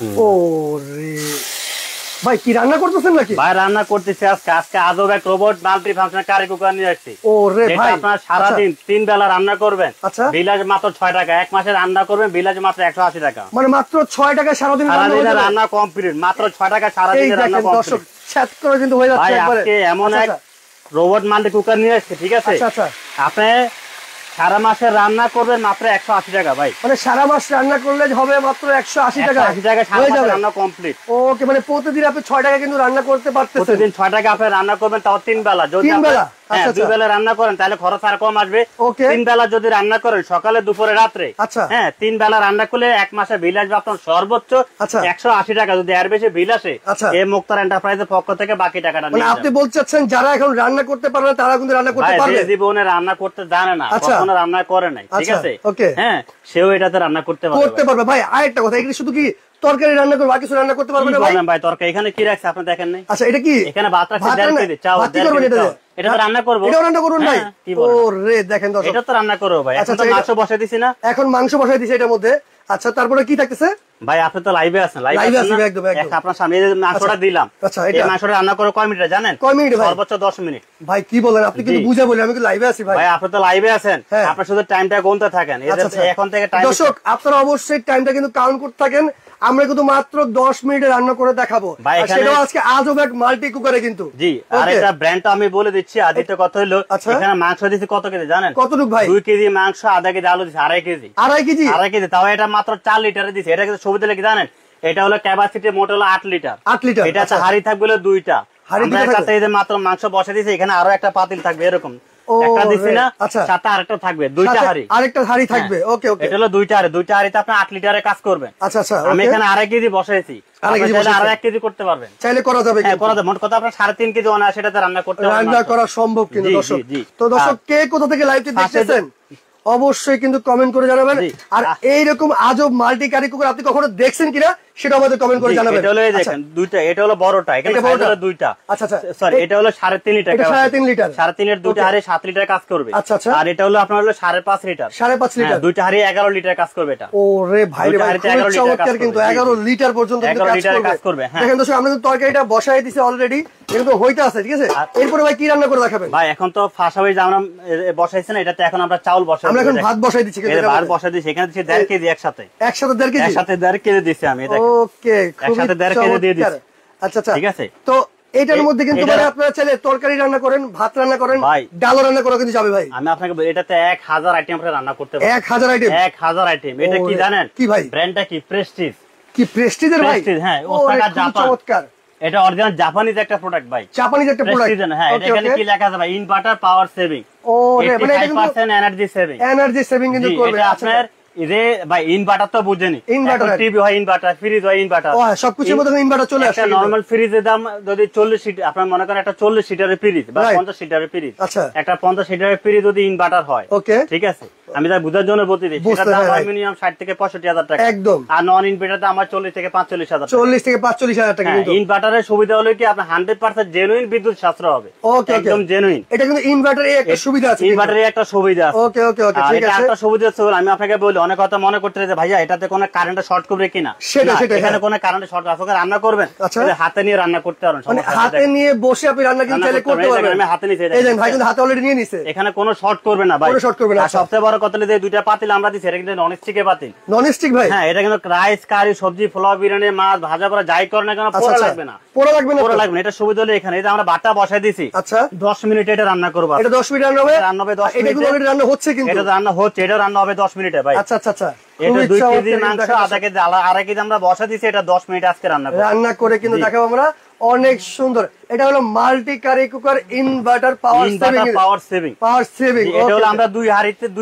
ওরে ভাই কি রান্না করতেছেন নাকি? ভাই রান্না করতেছি আজকে আজব এক robot multi functional curry cooker নিয়ে আসছি। ওরে ভাই আপনারা সারাদিন 3 বেলা রান্না করবেন, আচ্ছা বিলাজ মাত্র 6 টাকা, এক মাসে রান্না করবেন বিলাজ মাত্র 180 টাকা। মানে মাত্র 6 টাকা সারাদিন রান্না কমপ্লিট, মাত্র 6 টাকা সারাদিন রান্না কমপ্লিট। সেট করে কিন্তু হয়ে যাচ্ছে একবারে। আজকে এমন এক রোবট মাল্টি কুকার নিয়ে আসছে, ঠিক আছে? আচ্ছা আচ্ছা, আপনি সারা মাসে রান্না করবেন মাত্র 180 টাকা ভাই। মানে সারা মাস রান্না করলে হবে মাত্র 180 টাকা। 180 টাকা সারা মাস রান্না কমপ্লিট। ওকে, মানে প্রতিদিন আপনি 6 টাকা কিন্তু রান্না করতে পারতেছেন। প্রতিদিন 6 টাকা আপনি রান্না করবেন, তাও 3 বেলা। যদি আপনি 2 বেলা রান্না করেন তাহলে খরচ আর কম আসবে। 3 বেলা যদি রান্না করেন সকালে দুপুরে রাত্রে, হ্যাঁ 3 বেলা রান্না করলে এক মাসে বিল আসবে আপনার সর্বোচ্চ 180 টাকা। যদি এর বেশি বিল আসে এই মুক্তার এন্টারপ্রাইজের পক্ষ থেকে বাকি টাকাটা নিয়ে যাবেন। আপনি বলছেন যারা এখন রান্না করতে পারে না তারা কিন্তু রান্না করতে পারবে। যে জীবনে রান্না করতে জানে না, কখনো রান্না করে নাই, ঠিক আছে, হ্যাঁ সেও এটাতে রান্না করতে পারবে। ভাই আরেকটা কথা, এগুলি শুধু কি তরকারি রান্না করবে, বাকি কিছু রান্না করতে পারবে না ভাই? ভাই তরকারি এখানে কি রাখছে আপনি দেখেন নাই? আচ্ছা এটা কি? এখানে ভাত রাখছে, ডাল কেটে চাও, এটা তো রান্না করব। এটাও রান্না করুন ভাই? ওরে দেখেন দর্শক, এটা তো রান্না করব ভাই। এখন তো মাংস বসাই দিছি না, এখন মাংস বসাই দিছি এটার মধ্যে। আচ্ছা তারপরে কি থাকতেছে ভাই? আপনি তো লাইভে আছেন, লাইভে আছেন একদম একদম। আপনার সামনে যে মাংসটা দিলাম, আচ্ছা এই মাংসটা রান্না করে কয় মিনিট জানেন? কয় মিনিট ভাই? সর্বোচ্চ 10 মিনিট। ভাই কি বলেন, আপনি কিন্তু বুঝা বলেন, আমি কি লাইভে আছি ভাই? ভাই আপনি তো লাইভে আছেন, আপনি শুধু টাইমটা গুনতে থাকেন। এখন থেকে টাইম দর্শক আপনারা অবশ্যই টাইমটা কিন্তু কাউন্ট করতে থাকেন। আমরা কিন্তু মাত্র 10 মিনিটে রান্না করে দেখাবো, আর সেটাও আজকে আজব এক মাল্টি কুকারে কিন্তু। জি, আর এটা ব্র্যান্ডটা আমি বলে দিচ্ছি। আদিত্য কথা হলো, এখানে মাংস দিছি কত কেজি জানেন? কতটুকু ভাই? 2 কেজি মাংস, আধা কেজি আলু দিছি, 2.5 কেজি। 2.5 কেজি, তাও এটা মাত্র 4 লিটারে দিছি। এটা কিন্তু সুবিধা কি জানেন? এটা হলো ক্যাপাসিটি মোট হলো 8 লিটার। 8 লিটার। এটা হাড়ি থাকবে হলো 2টা। আমরা একটা এই যে মাত্র মাংস বসে দিছি, এখানে আরো একটা পাতিল থাকবে এরকম। একটা দিছি না, সাথে আরেকটা থাকবে, 2টা হাড়ি, আরেকটা হাড়ি থাকবে। ওকে ওকে, এটা হলো 2টা হাড়ি। 2টা হাড়িতে আপনি 8 লিটারে কাজ করবেন। আচ্ছা আচ্ছা, আমি এখানে 2.5 কেজি বসাইছি, আর 1 কেজি করতে পারবেন, চাইলে করা যাবে। হ্যাঁ করা যাবে। মোট কথা আপনার 3.5 কেজি সেটাতে রান্না করতে পারবেন, রান্না করা সম্ভব কিন্তু দর্শক। তো দর্শক কে কোথা থেকে লাইভটি দেখতেছেন অবশ্যই কিন্তু কমেন্ট করে জানাবেন। আর এইরকম আজব মাল্টি কারি কুকার আপনি কখনো দেখছেন কিনা সেটা আমাদের কমেন্ট করে জানাবেন। এটা হলো দেখেন দুইটা, এটা হলো বড়টা, এখানে হলো দুইটা। আচ্ছা আচ্ছা, সরি এটা হলো 3.5 লিটার। এটা 3.5 লিটার। 3.5 এর দুইটা হাড়ি 7 লিটার কাজ করবে। আচ্ছা আচ্ছা, আর এটা হলো আপনার হলো 5.5 লিটার। 5.5 লিটার, দুইটা হাড়ি 11 লিটার কাজ করবে এটা। ওরে ভাই রে ভাই, চমৎকার কিন্তু 11 লিটার পর্যন্ত কাজ করবে। দেখেন দর্শক আমরা কিন্তু তরকারিটা বসাই দিয়েছি অলরেডি, কিন্তু হইতে আছে, ঠিক আছে? এরপরে ভাই কি রান্না করে দেখাবেন? ভাই এখন তো ফাঁসাবি যে আমরা বসাইছি না, এটাতে এখন আমরা চাউল বসাই, আমরা এখন ভাত বসাই দিচ্ছি। কিন্তু ভাত বসাই দিছি, এখানে দিছি 1.5 কেজি একসাথে। 1.5 কেজি? একসাথে 1.5 কেজি দিছি আমি। এটা ওকে, একসাথে 1.5 কেজি দিয়ে দিছি। আচ্ছা আচ্ছা, ঠিক আছে। তো এটার মধ্যে কিন্তু মানে আপনারা চাইলে তরকারি রান্না করেন, ভাত রান্না করেন, ডাল রান্না করা কিন্তু যাবে ভাই। আমি আপনাকে এটাতে 1000 আইটেম করে রান্না করতে পারবো। 1000 আইটেম? 1000 আইটেম। এটা কি জানেন? কি ভাই? ব্র্যান্ডটা কি? প্রেস্টিজ। কি প্রেস্টিজের ভাই? প্রেস্টিজ, হ্যাঁ, ওসাকা জাপান। চমৎকার। এটা অরিজিনাল জাপানিজ একটা প্রোডাক্ট ভাই। জাপানিজ একটা প্রোডাক্ট। হ্যাঁ, এটা এখানে কি লেখা আছে ভাই? Inverter power saving. ও রে, মানে এটা কিন্তু 85% এনার্জি সেভিং। এনার্জি সেভিং কিন্তু করবে। এটা আপনার যে ভাই ইনভার্টার তো বুঝেনি, ইনভার্টার টিভি হয় ইনভার্টার, ফ্রিজ হয় ইনভার্টার, ও সবকিছুর মধ্যে ইনভার্টার চলে আসে। একটা নরমাল ফ্রিজের দাম যদি 40 সিট, আপনার মনে করেন একটা 40 সিটারের ফ্রিজ বা 50 সিটারের ফ্রিজ, আচ্ছা একটা 50 সিটারের ফ্রিজ যদি ইনভার্টার হয়, ওকে ঠিক আছে, আমি তাই বুঝার জন্য বলতে দিই, সেটার দাম হয় মিনিমাম 60 থেকে 65,000 টাকা একদম। আর নন ইনভার্টার দাম আমার 40 থেকে 45,000 টাকা। 40 থেকে 45,000 টাকা। কিন্তু ইনভার্টারের সুবিধা হলো কি আপনার 100% জেনুইন বিদ্যুৎ সাশ্রয় হবে। ওকে, একদম জেনুইন। এটা কিন্তু ইনভার্টারে একটা সুবিধা আছে। ইনভার্টারে একটা সুবিধা আছে। ওকে ওকে ওকে, ঠিক আছে। একটা সুবিধা আছে আমি আপনাকে বলি, অনেক কথা মনে করতে যে ভাইয়া এটাতে কোনো কারেন্ট শর্ট করবে কিনা, সেটা এখানে কোনো কারেন্ট শর্ট আছে, রান্না করবেন হাতে নিয়ে রান্না করতে পারবেন, মানে হাতে নিয়ে বসে আপনি রান্না কিন্তু চাইলে করতে পারবেন। আমি হাতে নিয়ে এই দেন ভাই, কিন্তু হাতে অলরেডি নিয়ে নিছে, এখানে কোনো শর্ট করবে না ভাই, কোনো শর্ট করবে না। আর সবচেয়ে বড় কথা হলো যে দুইটা পাতিল আমরা দিছি, এটা কিন্তু ননস্টিকের পাতিল। ননস্টিক ভাই? হ্যাঁ, এটা কিন্তু রাইস কারি সবজি পোলাও বিরিয়ানি মাছ ভাজা করা যাই করে না কেন পোড়া লাগবে না, পোড়া লাগবে না, পোড়া লাগবে না। এটা সুবিধা হলো এখানে, এই যে আমরা বাটা বসাই দিছি, আচ্ছা 10 মিনিটে এটা রান্না করব। এটা 10 মিনিট রান্না হবে? রান্না হবে 10 মিনিটে। এটা কিন্তু অলরেডি রান্না হচ্ছে, কিন্তু এটা রান্না হচ্ছে, এটা রান্না হবে 10 মিনিটে ভাই। আচ্ছা আচ্ছা আচ্ছা, এটা 2 কেজি মাংস, আধা কেজি আড়াই কেজি আমরা বসা দিছি, এটা 10 মিনিট আজকে রান্না করে কিন্তু দেখাবো আমরা। অনেক সুন্দর। এটা হলো multi curry cooker inverter power saving. Power saving. এটা হলো আমরা দুই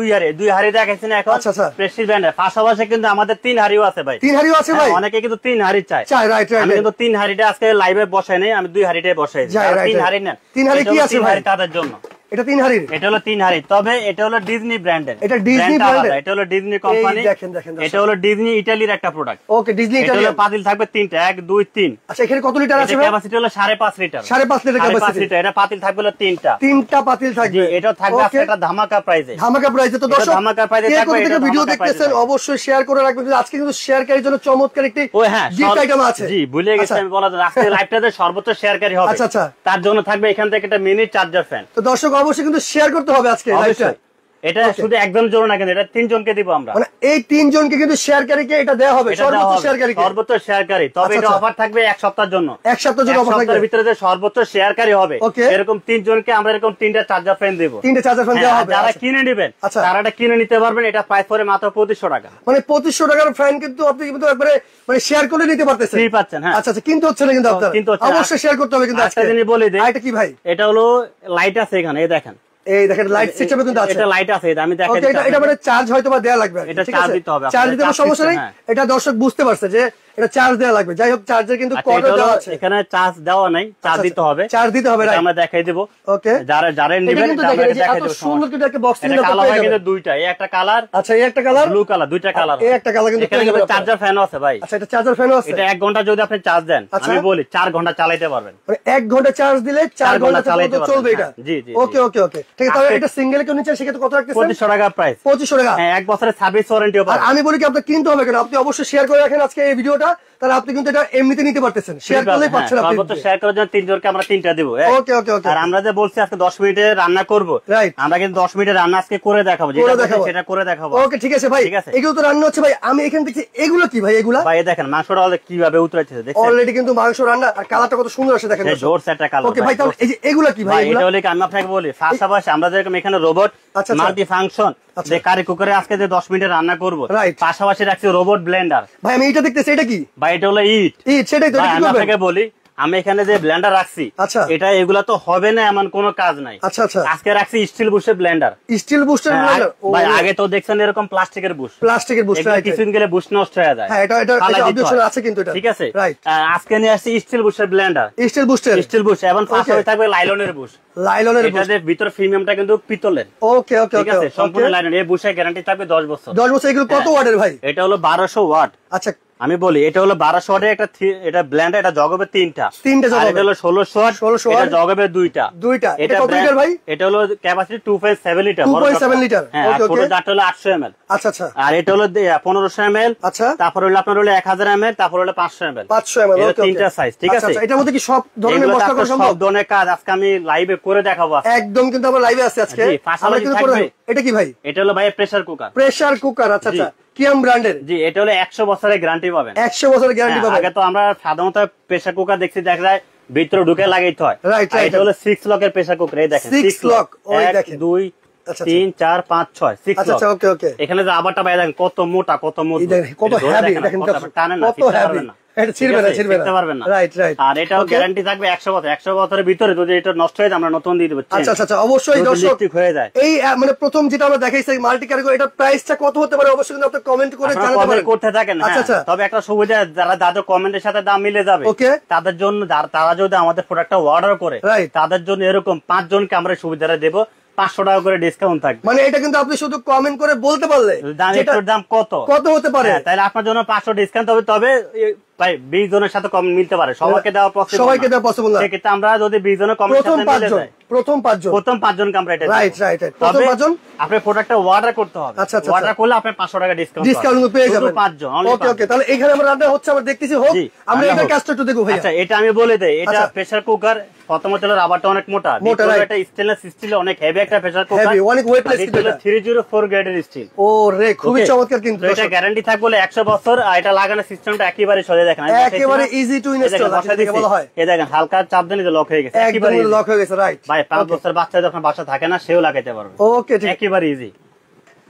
হাড়ি দেখাইছি না এখন। আচ্ছা, প্রেস্টিজ ব্র্যান্ডের পাশাপাশি কিন্তু আমাদের 3 হাড়িও আছে ভাই। 3 হাড়িও আছে ভাই? অনেকে কিন্তু 3 হাড়ি চায়। রাইট। আমি কিন্তু 3 হাড়িটা আজকে লাইভে বসাই নাই, আমি 2 হাড়িটাই বসাই। 3 হাড়ি নেন। 3 হাড়ি কি আছে ভাই? তাদের জন্য এটা 3 হাড়ির, এটা হলো 3 হাড়ি, তবে এটা হলো ডিজনি ব্র্যান্ডের, এটা ডিজনি ব্র্যান্ডের, এটা হলো ডিজনি কোম্পানি। দেখেন এটা হলো ডিজনি ইতালির একটা প্রোডাক্ট। ওকে, ডিজনি ইতালি। এটা হলো পাতিল থাকবে 3টা, 1 2 3। আচ্ছা, এখানে কত লিটার আছে? ক্যাপাসিটি হলো 5.5 লিটার। 5.5 litre capacity. এটা পাতিল থাকবে হলো 3টা, 3টা পাতিল থাকবে। এটা থাকবে আজকে একটা ধামাকা প্রাইসে, ধামাকা প্রাইসে। তো দর্শক ধামাকা প্রাইসে থাকবে। এটা ভিডিও দেখতেছেন অবশ্যই শেয়ার করে রাখবেন, আজকে কিন্তু শেয়ারকারীর জন্য চমৎকার একটি গিফট আইটেম আছে। জি, ভুলে গেছি আমি বলা, আজকে লাইভটাতে সর্বোচ্চ শেয়ারকারী হবে। আচ্ছা আচ্ছা, তার জন্য থাকবে এখান থেকে একটা মিনি চার্জার ফ্যান। তো দর্শক অবশ্যই কিন্তু শেয়ার করতে হবে আজকে লাইভটা। এটা শুধু একজনের জন্য না, কিন্তু এটা 3 জনকে দিব আমরা। মানে এই 3 জনকে কিন্তু শেয়ারকারীকে এটা দেওয়া হবে, সর্বোচ্চ শেয়ারকারীকে, সর্বোচ্চ শেয়ারকারী। তবে এটা অফার থাকবে 1 সপ্তাহের জন্য। 1 সপ্তাহের জন্য অফার থাকবে। এর ভিতরে যে সর্বোচ্চ শেয়ারকারী হবে এরকম 3 জনকে আমরা এরকম 3টা চার্জার ফ্যান দেব। 3টা চার্জার ফ্যান দেওয়া হবে। যারা কিনে নেবেন তারা এটা কিনে নিতে পারবেন। এটা প্রাইস পড়ে মাত্র 2500 টাকা। মানে 2500 টাকার ফ্যান কিন্তু আপনি কিন্তু একবারে মানে শেয়ার করে নিতে পারতেছেন। ফ্রি পাচ্ছেন। হ্যাঁ, আচ্ছা আচ্ছা, কিন্তু হচ্ছে না কিন্তু আপনারা অবশ্যই শেয়ার করতে হবে। কিন্তু আজকে জিনিস বলে দেই, এটা কি ভাই? এটা হলো লাইট আছে এখানে, এই দেখেন, এই দেখেন লাইট সিস্টেমে কিন্তু আছে। এটা লাইট আছে, আমি দেখাই। ওকে, এটা মানে চার্জ হয়তো বা দেয়া লাগবে। এটা চার্জ দিতে হবে, চার্জ দিতে হবে, সমস্যা নেই। এটা দর্শক বুঝতে পারছে যে এটা চার্জ দেয়া লাগবে। যাই হোক, চার্জের কিন্তু কর্ড দেওয়া আছে। এখানে চার্জ দেওয়া নাই, চার্জ দিতে হবে। চার্জ দিতে হবে, রাইট, আমরা দেখাই দেব। ওকে, যারা নেবেন আমরা দেখাই দেব। সুন্দর কিন্তু একটা বক্স নিয়ে কালার হয় কিন্তু দুইটা, এই একটা কালার, আচ্ছা এই একটা কালার, ব্লু কালার, দুইটা কালার। এই একটা কালার কিন্তু এখানে চার্জার ফ্যান আছে ভাই। আচ্ছা, এটা চার্জার ফ্যানও আছে। এটা 1 ঘন্টা যদি আপনি চার্জ দেন, আমি বলি 4 ঘন্টা চালাতে পারবেন। মানে 1 ঘন্টা চার্জ দিলে 4 ঘন্টা চালাতে চলবে এটা। জি জি, ওকে ওকে ওকে, ঠিক আছে। তাহলে এটা সিঙ্গেল কেউ নিচে সেক্ষেত্রে কত রাখতেছেন? 2500 টাকা প্রাইস। 2500 টাকা। হ্যাঁ, 1 বছরের সার্ভিস ওয়ারেন্টি হবে। আর আমি বলি কি, আপনি কিনতে হবে কেন? আপনি অবশ্যই শেয়ার করে রাখেন আজকে এই ভিডিওটা, তাহলে আপনি কিন্তু এটা এমনিতে নিতে পারতেছেন। শেয়ার করলেই পাচ্ছেন আপনি। সর্বোচ্চ শেয়ার করার জন্য 3 জনকে আমরা 3টা দেব। ওকে ওকে ওকে। আর আমরা যে বলছি আজকে 10 মিনিটে রান্না করব, রাইট, আমরা কিন্তু 10 মিনিটে রান্না আজকে করে দেখাবো, যেটা সেটা করে দেখাবো। ওকে, ঠিক আছে ভাই। এগুলো তো রান্না হচ্ছে ভাই। আমি এখানে দেখছি এগুলো কি ভাই? এগুলো ভাই দেখেন মাংসটা কিভাবে উতরাইছে, দেখেন অলরেডি কিন্তু মাংস রান্না, আর কালারটা কত সুন্দর আসে দেখেন। জোর সেটা কালার। ওকে ভাই, তাহলে এই যে এগুলো কি ভাই? এটা হলো কি, আমি আপনাকে বলি, পাশাপাশি আমরা যেরকম এখানে রোবট মাল্টি ফাংশন যে কারি কুকারে আজকে যে 10 মিনিটে রান্না করব, পাশাপাশি রাখছি রোবট ব্লেন্ডার। ভাই আমি এটা দেখতেছি, এটা কি ভাই? এটা হলো ইট। সেটাই তো। আমি আপনাকে বলি, আমি এখানে যে ব্লেন্ডার রাখছি, এটা এগুলা তো হবে না এমন কোনো কাজ নাই। আচ্ছা আচ্ছা, আজকে রাখছি স্টিল বুশের ব্লেন্ডার। Steel booster blender. ভাই আগে তো দেখছেন এরকম প্লাস্টিকের বুশ, কিছুদিন গেলে বুশ নষ্ট হয়ে যায়। হ্যাঁ, এটা অবজেকশন আছে কিন্তু এটা, ঠিক আছে। আজকে নিয়ে আসছি স্টিল বুশের ব্লেন্ডার, স্টিল বুশ, এবং পাশাপাশি থাকবে লাইলনের বুশ। এটাদের ভিতর প্রিমিয়ামটা কিন্তু পিতলের। ওকে ওকে, ঠিক আছে, সম্পূর্ণ লাইলন। এই বুশের গ্যারান্টি থাকবে 10 বছর। 10 বছর। এগুলো কত ওয়াটের ভাই? এটা হলো 1200 ওয়াট। আচ্ছা, আমি বলি এটা হলো 1200 ওয়াটের একটা, এটা ব্লেন্ডার, এটা জগবে 3টা, আর এটা হলো 1600 ওয়াট, এটা জগবে 2টা। এটা কত লিটার ভাই? এটা হলো ক্যাপাসিটি 2.7 লিটার। 2.7 লিটার। ওকে ওকে। ছোট হলো 800 ml। আচ্ছা আচ্ছা। আর এটা হলো 1500 ml। আচ্ছা। তারপর হলো আপনার হলো 1000 ml, তারপর হলো 500 ml। 500 ml। এটা 3টা সাইজ, ঠিক আছে। এটার মধ্যে কি সব ধরনের মশলা করা সম্ভব? সব ধরনের কাজ আজকে আমি লাইভে করে দেখাবো। একদম কিন্তু আমরা লাইভে আছি আজকে। আমরা কিন্তু করে। এটা কি ভাই? এটা হলো ভাই প্রেসার কুকার। প্রেসার কুকার, আচ্ছা আচ্ছা। কিয়াম ব্র্যান্ডের। জি, এটা হলো 100 বছরের গ্যারান্টি পাবেন। 100 বছরের গ্যারান্টি পাবেন। আগে তো আমরা সাধারণত প্রেসার কুকার দেখছি, দেখা যায় ভিতরে ঢুকে লাগাইতে হয়। রাইট, এটা হলো 6 লকের প্রেসার কুকার। এই দেখেন 6 লক। ওই দেখেন 1 2 3 4 5 6 6 লক। আচ্ছা ওকে ওকে। এখানে যে আবারটা ভাই দেখেন কত মোটা, কত মজবুত, কত হেভি দেখেন, টানে না, কত হেভি। এটা ছিড়বে না। Right right. আর এটাও গ্যারান্টি থাকবে 100 বছর। 100 বছরের ভিতরে যদি এটা নষ্ট হয়ে যায় আমরা নতুন দিয়ে দেব। আচ্ছা আচ্ছা, অবশ্যই দর্শক হয়ে যায়। এই মানে প্রথম যেটা আমরা দেখাইছি মাল্টি ক্যাটাগরি, এটা প্রাইসটা কত হতে পারে অবশ্যই কিন্তু আপনি কমেন্ট করে জানাতে পারেন, করতে থাকেন। আচ্ছা, তবে একটা সুবিধা, যারা যাদের কমেন্টের সাথে দাম মিলে যাবে তাদের জন্য, তারা যদি আমাদের প্রোডাক্টটা অর্ডার করে, তাদের জন্য এরকম 5 জনকে আমরা সুবিধাটা দেব, 500 টাকা করে ডিসকাউন্ট থাকবে। মানে এটা কিন্তু আপনি শুধু কমেন্ট করে বলতে পারলে দাম কত হতে পারে, তাহলে আপনার জন্য 500 ডিসকাউন্ট হবে। তবে ভাই 20 জনের সাথে কমেন্ট মিলতে পারে, সবাইকে দেওয়া পসিবল না। সেক্ষেত্রে আমরা যদি 20 জনের কমেন্ট সাথে মিলে যায়, প্রথম 5 জনকে আমরা এটা রাইট রাইট। প্রথম 5 জন আপনি প্রোডাক্টটা অর্ডার করতে হবে। আচ্ছা আচ্ছা, অর্ডার করলে আপনি 500 টাকা ডিসকাউন্ট পেয়ে যাবেন। 5 জন। ওকে ওকে, তাহলে এখানে আমরা রান্না হচ্ছে, আমরা দেখতেছি হোক। আমরা এটা কাজটা একটু দেখব ভাই। আচ্ছা, এটা আমি বলে দেই, এটা প্রেসার কুকার। প্রথমত হলো রাবারটা অনেক মোটা, এটা স্টেনলেস স্টিল, অনেক হেভি একটা প্রেসার কুকার, হেভি, অনেক ওয়েটলেস। এটা 304 গ্রেডের স্টিল। ও রে, খুবই চমৎকার কিন্তু। এটা গ্যারান্টি থাকবে 100 বছর। আর এটা লাগানোর সিস্টেমটা একেবারে সোজা, দেখেন একেবারে ইজি টু ইনস্টল বলা হয়। এই দেখেন হালকা চাপ দিলে লক হয়ে গেছে, একেবারে লক হয়ে গেছে। রাইট ভাই, 5 বছর বাচ্চা যখন বাসা থাকে না, সেও লাগাইতে পারবে। ওকে, ঠিক, একেবারে ইজি।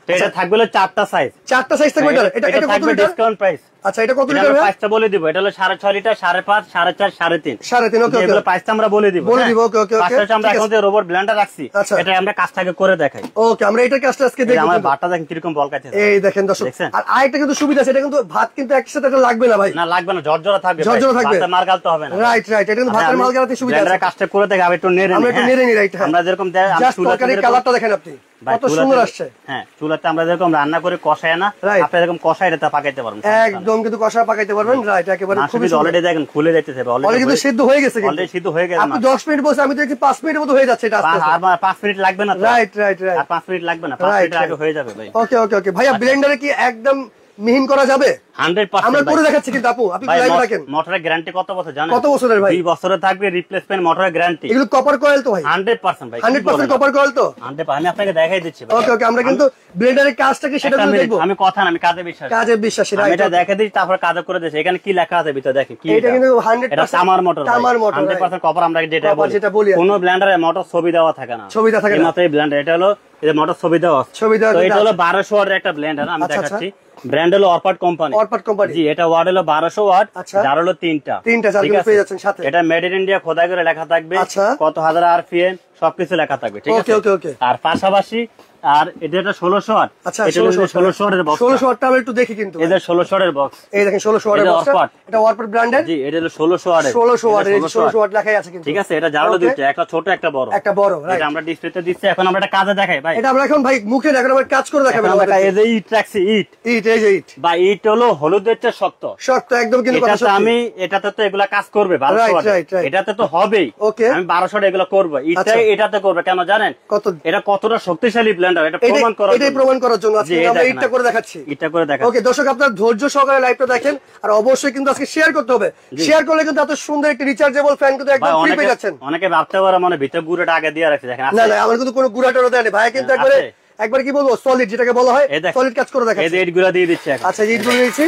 তো এটা থাকবে হলো 4টা সাইজ থাকবে। এটা কত লিটার ডিসকাউন্ট প্রাইস? আচ্ছা এটা কত লিটার? প্রাইসটা বলে দিব। এটা হলো 6.5 লিটার, 5.5, 4.5, 3.5। 3.5 ওকে এগুলো প্রাইসটা আমরা বলে দিব। ওকে ওকে ওকে। আমরা এখন যে রোবট ব্লেন্ডার রাখছি এটা আমরা কাজটাকে করে দেখাই। ওকে আমরা এটার কাজটা আজকে দেখব। আমার ভাতটা দেখেন কিরকম বলকাইছে। এই দেখেন দর্শক, আর আরেকটা কিন্তু সুবিধা আছে, এটা কিন্তু ভাত কিন্তু একসাথে এটা লাগবে না ভাই। না লাগবে না, ঝরঝরা থাকবে, ভাতে মার গালতে হবে না। রাইট রাইট, এটা কিন্তু ভাতের মাল গালাতে সুবিধা আছে। ব্লেন্ডারে কাজটা করে দেখে আমি একটু নেড়ে আমরা একটু নেড়ে নি। রাইট, আমরা যেরকম জাস্ট তরকারি কালারটা দেখেন আপনি কত সুন্দর আসছে। হ্যাঁ, চুলাতে আমরা যেরকম রান্না করে কষায় না, আপনি এরকম কষায় এটা পাকাইতে পারবেন, একদম কিন্তু কষা পাকাইতে পারবেন। রাইট, একেবারে খুবই অলরেডি দেখেন খুলে যাইতেছে, অলরেডি কিন্তু সিদ্ধ হয়ে গেছে, অলরেডি সিদ্ধ হয়ে গেছে। আপনি 10 মিনিট বসে, আমি দেখি 5 মিনিটের মতো হয়ে যাচ্ছে এটা আস্তে আস্তে। আর 5 মিনিট লাগবে না। রাইট রাইট রাইট, আর 5 মিনিট লাগবে না, 5 মিনিট আগে হয়ে যাবে ভাই। ওকে ওকে ওকে ভাইয়া, ব্লেন্ডারে কি একদম মিহিন করা যাবে? 100% আমরা করে দেখাচ্ছি কিন্তু আপু, আপনি লাইভ রাখেন। মোটরের গ্যারান্টি কত বছর জানেন? কত বছরের ভাই? 2 বছরের থাকবে রিপ্লেসমেন্ট মোটরের গ্যারান্টি। এগুলো কপার কয়েল তো ভাই? 100% ভাই, 100% কপার কয়েল তো। 100%। আমি আপনাকে দেখাই দিচ্ছি ভাই। ওকে ওকে, আমরা কিন্তু ব্লেন্ডারের কাজটা কি সেটা দেখব। আমি কথা না, আমি কাজে বিশ্বাসী। কাজে বিশ্বাসী, রাইট। আমি এটা দেখাই দিই, তারপর কাজ করে দেই। এখানে কি লেখা আছে ভিতরে দেখেন কি। এটা কিন্তু 100% এটা তামার মোটর, তামার মোটর, 100% কপার। আমরা যেটা বলি কোন ব্লেন্ডারে মোটর ছবি দেওয়া থাকে না, ছবি দেওয়া থাকে না। মাত্র এই ব্লেন্ডার এটা হলো এই যে মোটর ছবি দেওয়া, তো এটা হলো 1200 ওয়াটের একটা ব্লেন্ডার। আমি দেখাচ্ছি, ব্র্যান্ড হলো অরপাট কোম্পানি। অরপাট কোম্পানি, জি। এটা ওয়াট হলো 1200 ওয়াট, জার হলো 3টা। ঠিক আছে, পেয়ে যাচ্ছেন সাথে। এটা মেড ইন ইন্ডিয়া খোদাই করে লেখা থাকবে, কত হাজার আরপিএম সবকিছু লেখা থাকবে, ঠিক আছে। ওকে ওকে। আর পাশাপাশি আর এটা 1600 ওয়াট। আচ্ছা, এটা 1600 ওয়াটের বক্স। 1600 ওয়াটটা আমরা একটু দেখি কিন্তু। এটা 1600 ওয়াটের বক্স। এই দেখেন 1600 ওয়াটের বক্স, এটা ওয়ারপাট ব্র্যান্ডের। জি, এটা হলো 1600 ওয়াটের। 1600 ওয়াটের, 1600 ওয়াট লেখাই আছে কিন্তু, ঠিক আছে। এটা জার হলো দুইটা, একটা ছোট একটা বড়। একটা বড়, রাইট। এটা আমরা ডিসপ্লেতে দিচ্ছি। এখন আমরা এটা কাজে দেখাই ভাই। এটা আমরা এখন ভাই মুখে দেখাবো, আমরা কাজ করে দেখাবো। আমরা এই যে ইট রাখছি, ইট এই যে ইট বা ইট হলো হলুদের চেয়ে শক্ত, শক্ত একদম কিন্তু কথা সত্যি। আমি এটাতে তো এগুলা কাজ করবে 1200 ওয়াট, এটাতে তো হবেই। ওকে, আমি 1200 ওয়াট এগুলা করব, ইটটা এটাতে করবে কেন জানেন? কত এটা কতটা শক্তিশালী ব্লেন্ডার, এটা প্রমাণ করার জন্য। এটাই প্রমাণ করার জন্য আজকে আমরা ইটটা করে দেখাচ্ছি। ইটটা করে দেখাচ্ছি। ওকে দর্শক, আপনারা ধৈর্য সহকারে লাইভটা দেখেন, আর অবশ্যই কিন্তু আজকে শেয়ার করতে হবে। শেয়ার করলে কিন্তু এত সুন্দর একটা রিচার্জেবল ফ্যান কিন্তু একদম ফ্রি পেয়ে যাচ্ছেন। অনেকে ভাবতে পারে মানে ভিতরে গুড়াটা আগে দিয়ে রাখছি, দেখেন। না না, আমার কিন্তু কোনো গুড়াটারও দেয়নি ভাই, কিন্তু একবার কি বলবো, সলিড যেটাকে বলা হয়, সলিড কাজ করে দেখাচ্ছি। এই যে ইটগুলো দিয়ে দিচ্ছি এখন। আচ্ছা, ইটগুলো দিয়েছি।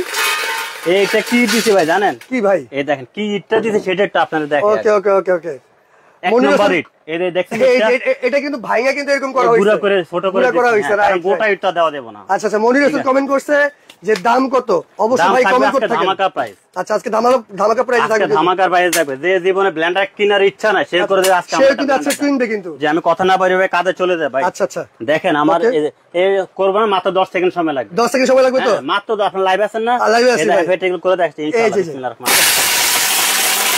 এইটা কি দিছি ভাই জানেন? কি ভাই? এই দেখেন কি ইটটা দিছে, সেটা একটু আপনাদের দেখাই। ওকে ওকে ওকে ওকে, এক নাম্বার ইট। এই যে দেখছেন এটা কিন্তু ভাইয়া কিন্তু এরকম করা হয়েছে, গুড়া করে ছোট করে করা হয়েছে, রাইট। গোটা ইটটা দেওয়া দেব না। আচ্ছা আচ্ছা, মনির হোসেন কমেন্ট করছে যে দাম কত, অবশ্যই ভাই কমেন্ট করতে থাকেন। ধামাকা প্রাইস। আচ্ছা, আজকে ধামাকা প্রাইস থাকবে, ধামাকার প্রাইস থাকবে। যে জীবনে ব্লেন্ডার কেনার ইচ্ছা নাই সে করে দেবে, আজকে সে কিন্তু আজকে কিনবে কিন্তু। যে আমি কথা না পারি ভাই, কাজে চলে যায় ভাই। আচ্ছা আচ্ছা, দেখেন আমার এই করব না, মাত্র 10 সেকেন্ড সময় লাগবে। 10 সেকেন্ড সময় লাগবে তো? মাত্র। আপনি লাইভ আছেন না? লাইভ আছি ভাই, এটা এগুলো করে দেখছি ইনশাআল্লাহ। বিসমিল্লাহির রহমানির রহিম।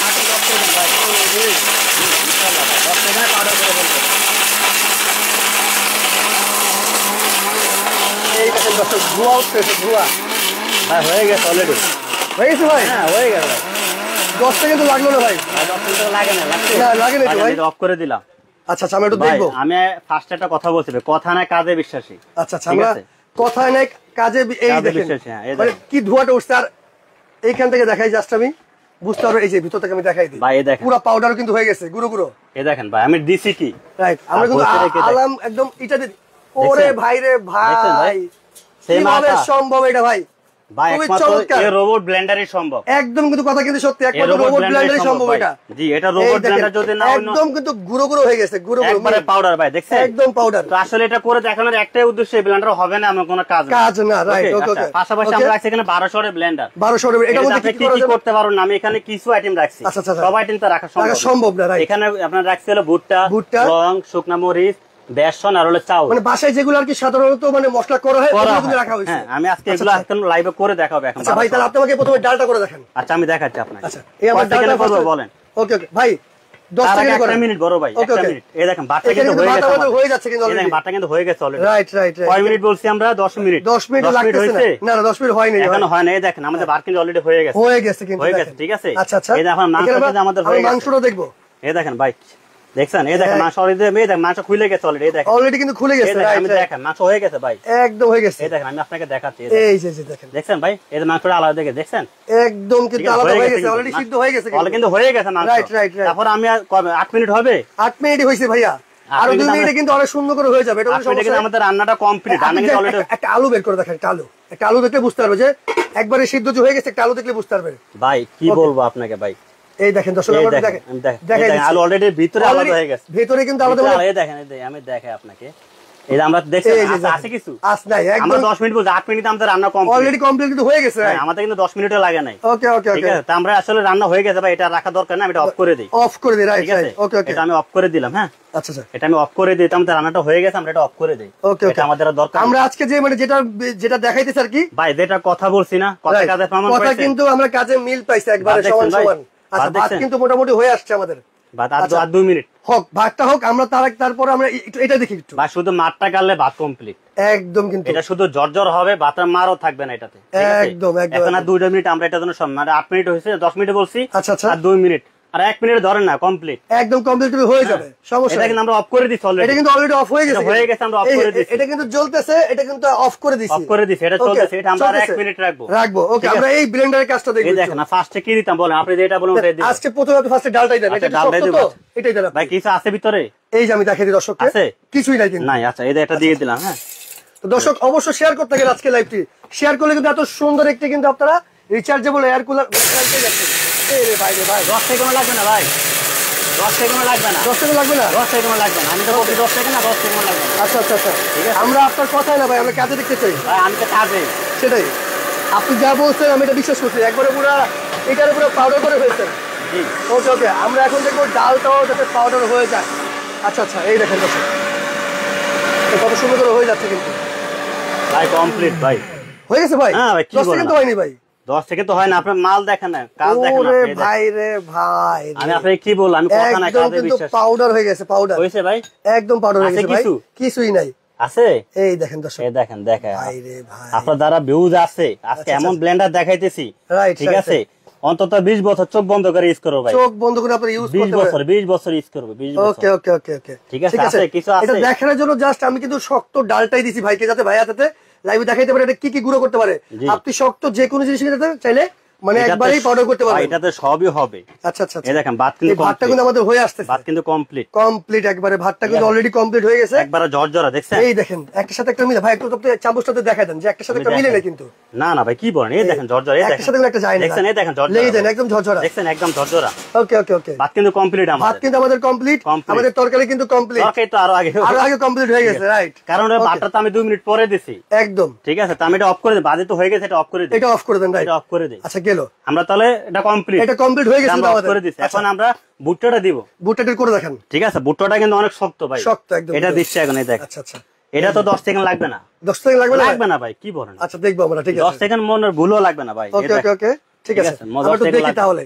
মাত্র 10 সেকেন্ড ভাই, ইনশাআল্লাহ 10 সেকেন্ডে পাউডার করে বলতে। এই দেখেন দর্শক, ধোঁয়া উঠছে, ধোঁয়া ভাই হয়ে গেছে অলরেডি। হয়ে গেছে ভাই? হ্যাঁ হয়ে গেছে ভাই। 10 সেকেন্ড তো লাগলো না ভাই? 10 সেকেন্ড লাগে না, লাগে না তো ভাই। অফ করে দিলাম। আচ্ছা আচ্ছা, আমরা একটু দেখবো। আমি ফার্স্ট একটা কথা বলছি, কথা না কাজে বিশ্বাসী। আচ্ছা আচ্ছা, আমরা কথায় নাই কাজে, এই দেখেন মানে কি ধোঁয়াটা উঠছে। আর এইখান থেকে দেখাই জাস্ট আমি বুঝতে পারবো, এই যে ভিতর থেকে আমি দেখাই দিই, ভাই এই দেখেন পুরো পাউডার কিন্তু হয়ে গেছে, গুঁড়ো গুঁড়ো। এই দেখেন ভাই, আমি দিছি কি, রাইট। আমরা কিন্তু আলাম একদম এটা দিই। ওরে ভাই রে ভাই, কিভাবে সম্ভব এটা ভাই? ভাই একমাত্র এই রোবট ব্লেন্ডারই সম্ভব। একদম কিন্তু কথা কিন্তু সত্যি, একমাত্র রোবট ব্লেন্ডারই সম্ভব এটা। জি, এটা রোবট ব্লেন্ডার যদি না হয়, একদম কিন্তু গুঁড়ো গুঁড়ো হয়ে গেছে, গুঁড়ো গুঁড়ো একবারে পাউডার ভাই, দেখছেন? একদম পাউডার। তো আসলে এটা করে দেখানোর একটাই উদ্দেশ্য, এই ব্লেন্ডার হবে না এমন কোনো কাজ না, রাইট। ওকে ওকে, পাশাপাশি আমরা রাখছি এখানে 1200 এর ব্লেন্ডার। 1200 এর, এটা মধ্যে কি করতে পারবেন না, আমি এখানে কিছু আইটেম রাখছি। সব আইটেম তো রাখা সম্ভব না, রাইট। এখানে আপনারা রাখছি হলো ভুট্টা, লং, শুকনা মরিচ, বেসন আর হলো চাউল। মানে বাসায় যেগুলো আর কি সাধারণত মানে মশলা করা হয়, ওগুলো কিন্তু রাখা হয়েছে। হ্যাঁ, আমি আজকে এগুলো একদম লাইভে করে দেখাবো এখন। আচ্ছা ভাই, তাহলে আপনি আমাকে প্রথমে ডালটা করে দেখান। আচ্ছা, আমি দেখাচ্ছি আপনাকে। আচ্ছা, এই আমার ডালটা করব বলেন। ওকে ওকে ভাই, 10 সেকেন্ড করে, 1 মিনিট বড় ভাই, 1 মিনিট। এই দেখেন বাটটা কিন্তু হয়ে যাচ্ছে কিন্তু অলরেডি। এই দেখেন বাটটা কিন্তু হয়ে গেছে অলরেডি। Right right right. কয় মিনিট বলছি আমরা? 10 মিনিট। 10 মিনিট লাগতেছে না। না 10 মিনিট হয়নি, এখনো হয় না। এই দেখেন আমাদের বার কিন্তু অলরেডি হয়ে গেছে, হয়ে গেছে কিন্তু, হয়ে গেছে, ঠিক আছে। আচ্ছা আচ্ছা, এই দেখেন মাংসটা আমাদের হয়ে গেছে। মাংসটা দেখবো। এই দেখেন ভাই, দেখছেন? এই দেখেন মাংস অলরেডি, এই দেখেন মাংস খুলে গেছে অলরেডি। এই দেখেন অলরেডি কিন্তু খুলে গেছে, রাইট। আমি দেখেন মাংস হয়ে গেছে ভাই, একদম হয়ে গেছে। এই দেখেন আমি আপনাকে দেখাচ্ছি। এই যে দেখেন, দেখছেন ভাই? এই যে মাংসটা আলাদা দেখে, দেখছেন? একদম কিন্তু আলাদা হয়ে গেছে, অলরেডি সিদ্ধ হয়ে গেছে অলরেডি, কিন্তু হয়ে গেছে মাংস। Right right right. তারপর আমি 8 মিনিট হবে? 8 মিনিটই হইছে ভাইয়া, আর 2 মিনিটে কিন্তু অনেক সুন্দর করে হয়ে যাবে। এটা কোনো সমস্যা না, আমাদের রান্নাটা কমপ্লিট। রান্না কিন্তু অলরেডি। একটা আলু বের করে দেখেন, একটা আলু দেখলে বুঝতে পারবে যে একবারে সিদ্ধ যে হয়ে গেছে। একটা আলু দেখলে বুঝতে পারবে ভাই, কি বলবো আপনাকে ভাই। এই দেখেন দর্শক, দেখেন আলু অলরেডি ভিতরে আলাদা হয়ে গেছে, ভিতরে কিন্তু আলাদা হয়ে। এই দেখেন, আমি দেখাই আপনাকে। এই আমরা দেখছি আছে কিছু আস নাই একদম 10 মিনিট বলছি 8 মিনিট আমাদের রান্না কমপ্লিট অলরেডি কমপ্লিট কিন্তু হয়ে গেছে আমাদের কিন্তু 10 মিনিটও লাগে নাই ওকে ওকে ঠিক আছে আমরা আসলে রান্না হয়ে গেছে ভাই এটা রাখা দরকার না আমি এটা অফ করে দেই রাইট ওকে ওকে এটা আমি অফ করে দিলাম হ্যাঁ আচ্ছা আচ্ছা এটা আমি অফ করে দিই আমাদের রান্নাটা হয়ে গেছে আমরা এটা অফ করে দেই ওকে এটা আমাদের দরকার আমরা আজকে যে মানে যেটা দেখাইতেছি আর কি ভাই যেটা কথা বলছি না কথা কাজে প্রমাণ পাইছে কথা কিন্তু আমরা কাজে মিল পাইছি একবারে সমান সমান আচ্ছা ভাত কিন্তু মোটামুটি হয়ে আসছে আমাদের ভাত আর 2 মিনিট হোক ভাতটা হোক আমরা তারপর আমরা এটা দেখি একটু ভাই শুধু মারটা গাললে ভাত কমপ্লিট একদম কিন্তু এটা শুধু জর্জর হবে ভাতের মারও থাকবে না এটাতে একদম একদম এখন আর 2 মিনিট আমরা এটার জন্য মানে 8 মিনিট হয়েছে 10 মিনিট বলছি আচ্ছা আচ্ছা আর 2 মিনিট আর 1 মিনিট ধরেন না কমপ্লিট একদম কমপ্লিট হয়ে যাবে সমস্যা এটা কিন্তু আমরা অফ করে দিছি অলরেডি এটা কিন্তু অলরেডি অফ হয়ে গেছে আমরা অফ করে দিছি এটা কিন্তু জ্বলতেছে এটা কিন্তু অফ করে দিছি এটা চলতেছে এটা আমরা 1 মিনিট রাখবো ওকে আমরা এই ব্লেন্ডারের কাজটা দেখব এই দেখেন না ফার্স্টে কি দিতাম বলেন আপনি যেটা বলেন ওটাই দিন আজকে প্রথমে আপনি ফার্স্টে ডালটাই দেন এটা ডালটাই দেব এটাই দেন ভাই কিছু আছে ভিতরে এই যে আমি দেখাই দিই দর্শককে আছে কিছুই নাই কিন্তু নাই আচ্ছা এই এটা দিয়ে দিলাম হ্যাঁ তো দর্শক অবশ্যই শেয়ার করতে গেলে আজকে লাইভটি শেয়ার করলে কিন্তু এত সুন্দর একটি কিন্তু আপনারা রিচার্জেবল এয়ার কুলার পেয়ে যাচ্ছেন এই রে ভাই 10 সেকেন্ড লাগবে না ভাই 10 সেকেন্ড লাগবে না 10 সেকেন্ড লাগবে না 10 সেকেন্ড লাগবে না আমি তো বলছি 10 সেকেন্ড না 10 সেকেন্ড লাগবে না আচ্ছা আচ্ছা আচ্ছা আমরা আপনার কথাই না ভাই আমরা কাজে দেখতে চাই ভাই আমি তো কাজে সেটাই আপনি যা বলছেন আমি এটা বিশ্বাস করছি একবারে পুরো এটার পুরো পাউডার করে ফেলছেন জি ওকে ওকে আমরা এখন দেখবো ডালটাও যাতে পাউডার হয়ে যায় আচ্ছা আচ্ছা এই দেখেন দর্শক কত সুন্দর করে হয়ে যাচ্ছে কিন্তু ভাই কমপ্লিট ভাই হয়ে গেছে ভাই হ্যাঁ ভাই 10 সেকেন্ড তো হয়নি ভাই 10 থেকে তো হয় না আপনার মাল দেখেন না কাজ দেখেন না ওরে ভাই রে ভাই আমি আপনাকে কি বল আমি কথা না কাজে বিশ্বাস পাউডার হয়ে গেছে পাউডার হইছে ভাই একদম পাউডার হয়ে গেছে ভাই কিছুই নাই আছে এই দেখেন দর্শক এই দেখেন দেখেন ভাই রে ভাই আপনার দ্বারা ভিউজ আছে আজকে এমন ব্লেন্ডার দেখাইতেছি ঠিক আছে অন্তত 20 বছর চোখ বন্ধ করে ইউজ করো ভাই চোখ বন্ধ করে আপনি ইউজ করতে পারবেন 20 বছর ইউজ করবে 20 বছর ওকে ওকে ওকে ওকে ঠিক আছে আছে কিছু আছে এটা দেখানোর জন্য জাস্ট আমি কিন্তু শক্ত ডালটাই দিছি ভাইকে যাতে ভাই হাতে লাইভে দেখাইতে পারে এটা কি কি গুঁড়ো করতে পারে আপনি শক্ত যে কোনো জিনিস কিনতে চাইলে মানে একবারই পাউডার করতে পারবেন এটাতে সবই হবে আচ্ছা আচ্ছা এই দেখেন ভাত কিন্তু ভাতটা কিন্তু আমাদের হয়ে আসছে ভাত কিন্তু কমপ্লিট একবারে ভাতটা কিন্তু অলরেডি কমপ্লিট হয়ে গেছে একবারে জর্জরা দেখছেন এই দেখেন একটা সাথে একটা মিলে ভাই একটু তো চামচটাতে দেখাই দেন যে একটা সাথে একটা মিলে না কিন্তু না না ভাই কি বলেন এই দেখেন জর্জরা এই দেখেন একটা সাথে একটা যায় না দেখছেন এই দেখেন জর্জরা লেই দেন একদম ঝরঝরা দেখছেন একদম জর্জরা ওকে ওকে ওকে ভাত কিন্তু কমপ্লিট আমাদের ভাত কিন্তু আমাদের কমপ্লিট আমাদের তরকারি কিন্তু কমপ্লিট তরকারি তো আরো আগে কমপ্লিট হয়ে গেছে রাইট কারণ ভাতটা তো আমি 2 মিনিট পরে দিছি একদম ঠিক আছে তো আমি এটা অফ করে দিই বাজে তো হয়ে গেছে এটা অফ করে দিই এটা অফ করে দেন রাইট এটা অফ করে দিই আচ্ছা গেল আমরা তাহলে এটা কমপ্লিট হয়ে গেছে আমরা অফ করে দিছি এখন আমরা ভুট্টাটা দিব ভুট্টাটা করে দেখেন ঠিক আছে ভুট্টাটা কিন্তু অনেক শক্ত ভাই শক্ত একদম এটা দিচ্ছি এখন এই দেখ আচ্ছা আচ্ছা এটা তো 10 সেকেন্ড লাগবে না 10 সেকেন্ড লাগবে না ভাই কি বলেন আচ্ছা দেখবো আমরা ঠিক আছে 10 সেকেন্ড মনের ভুলও লাগবে না ভাই ওকে ওকে ওকে ঠিক আছে আমরা তো দেখি তাহলে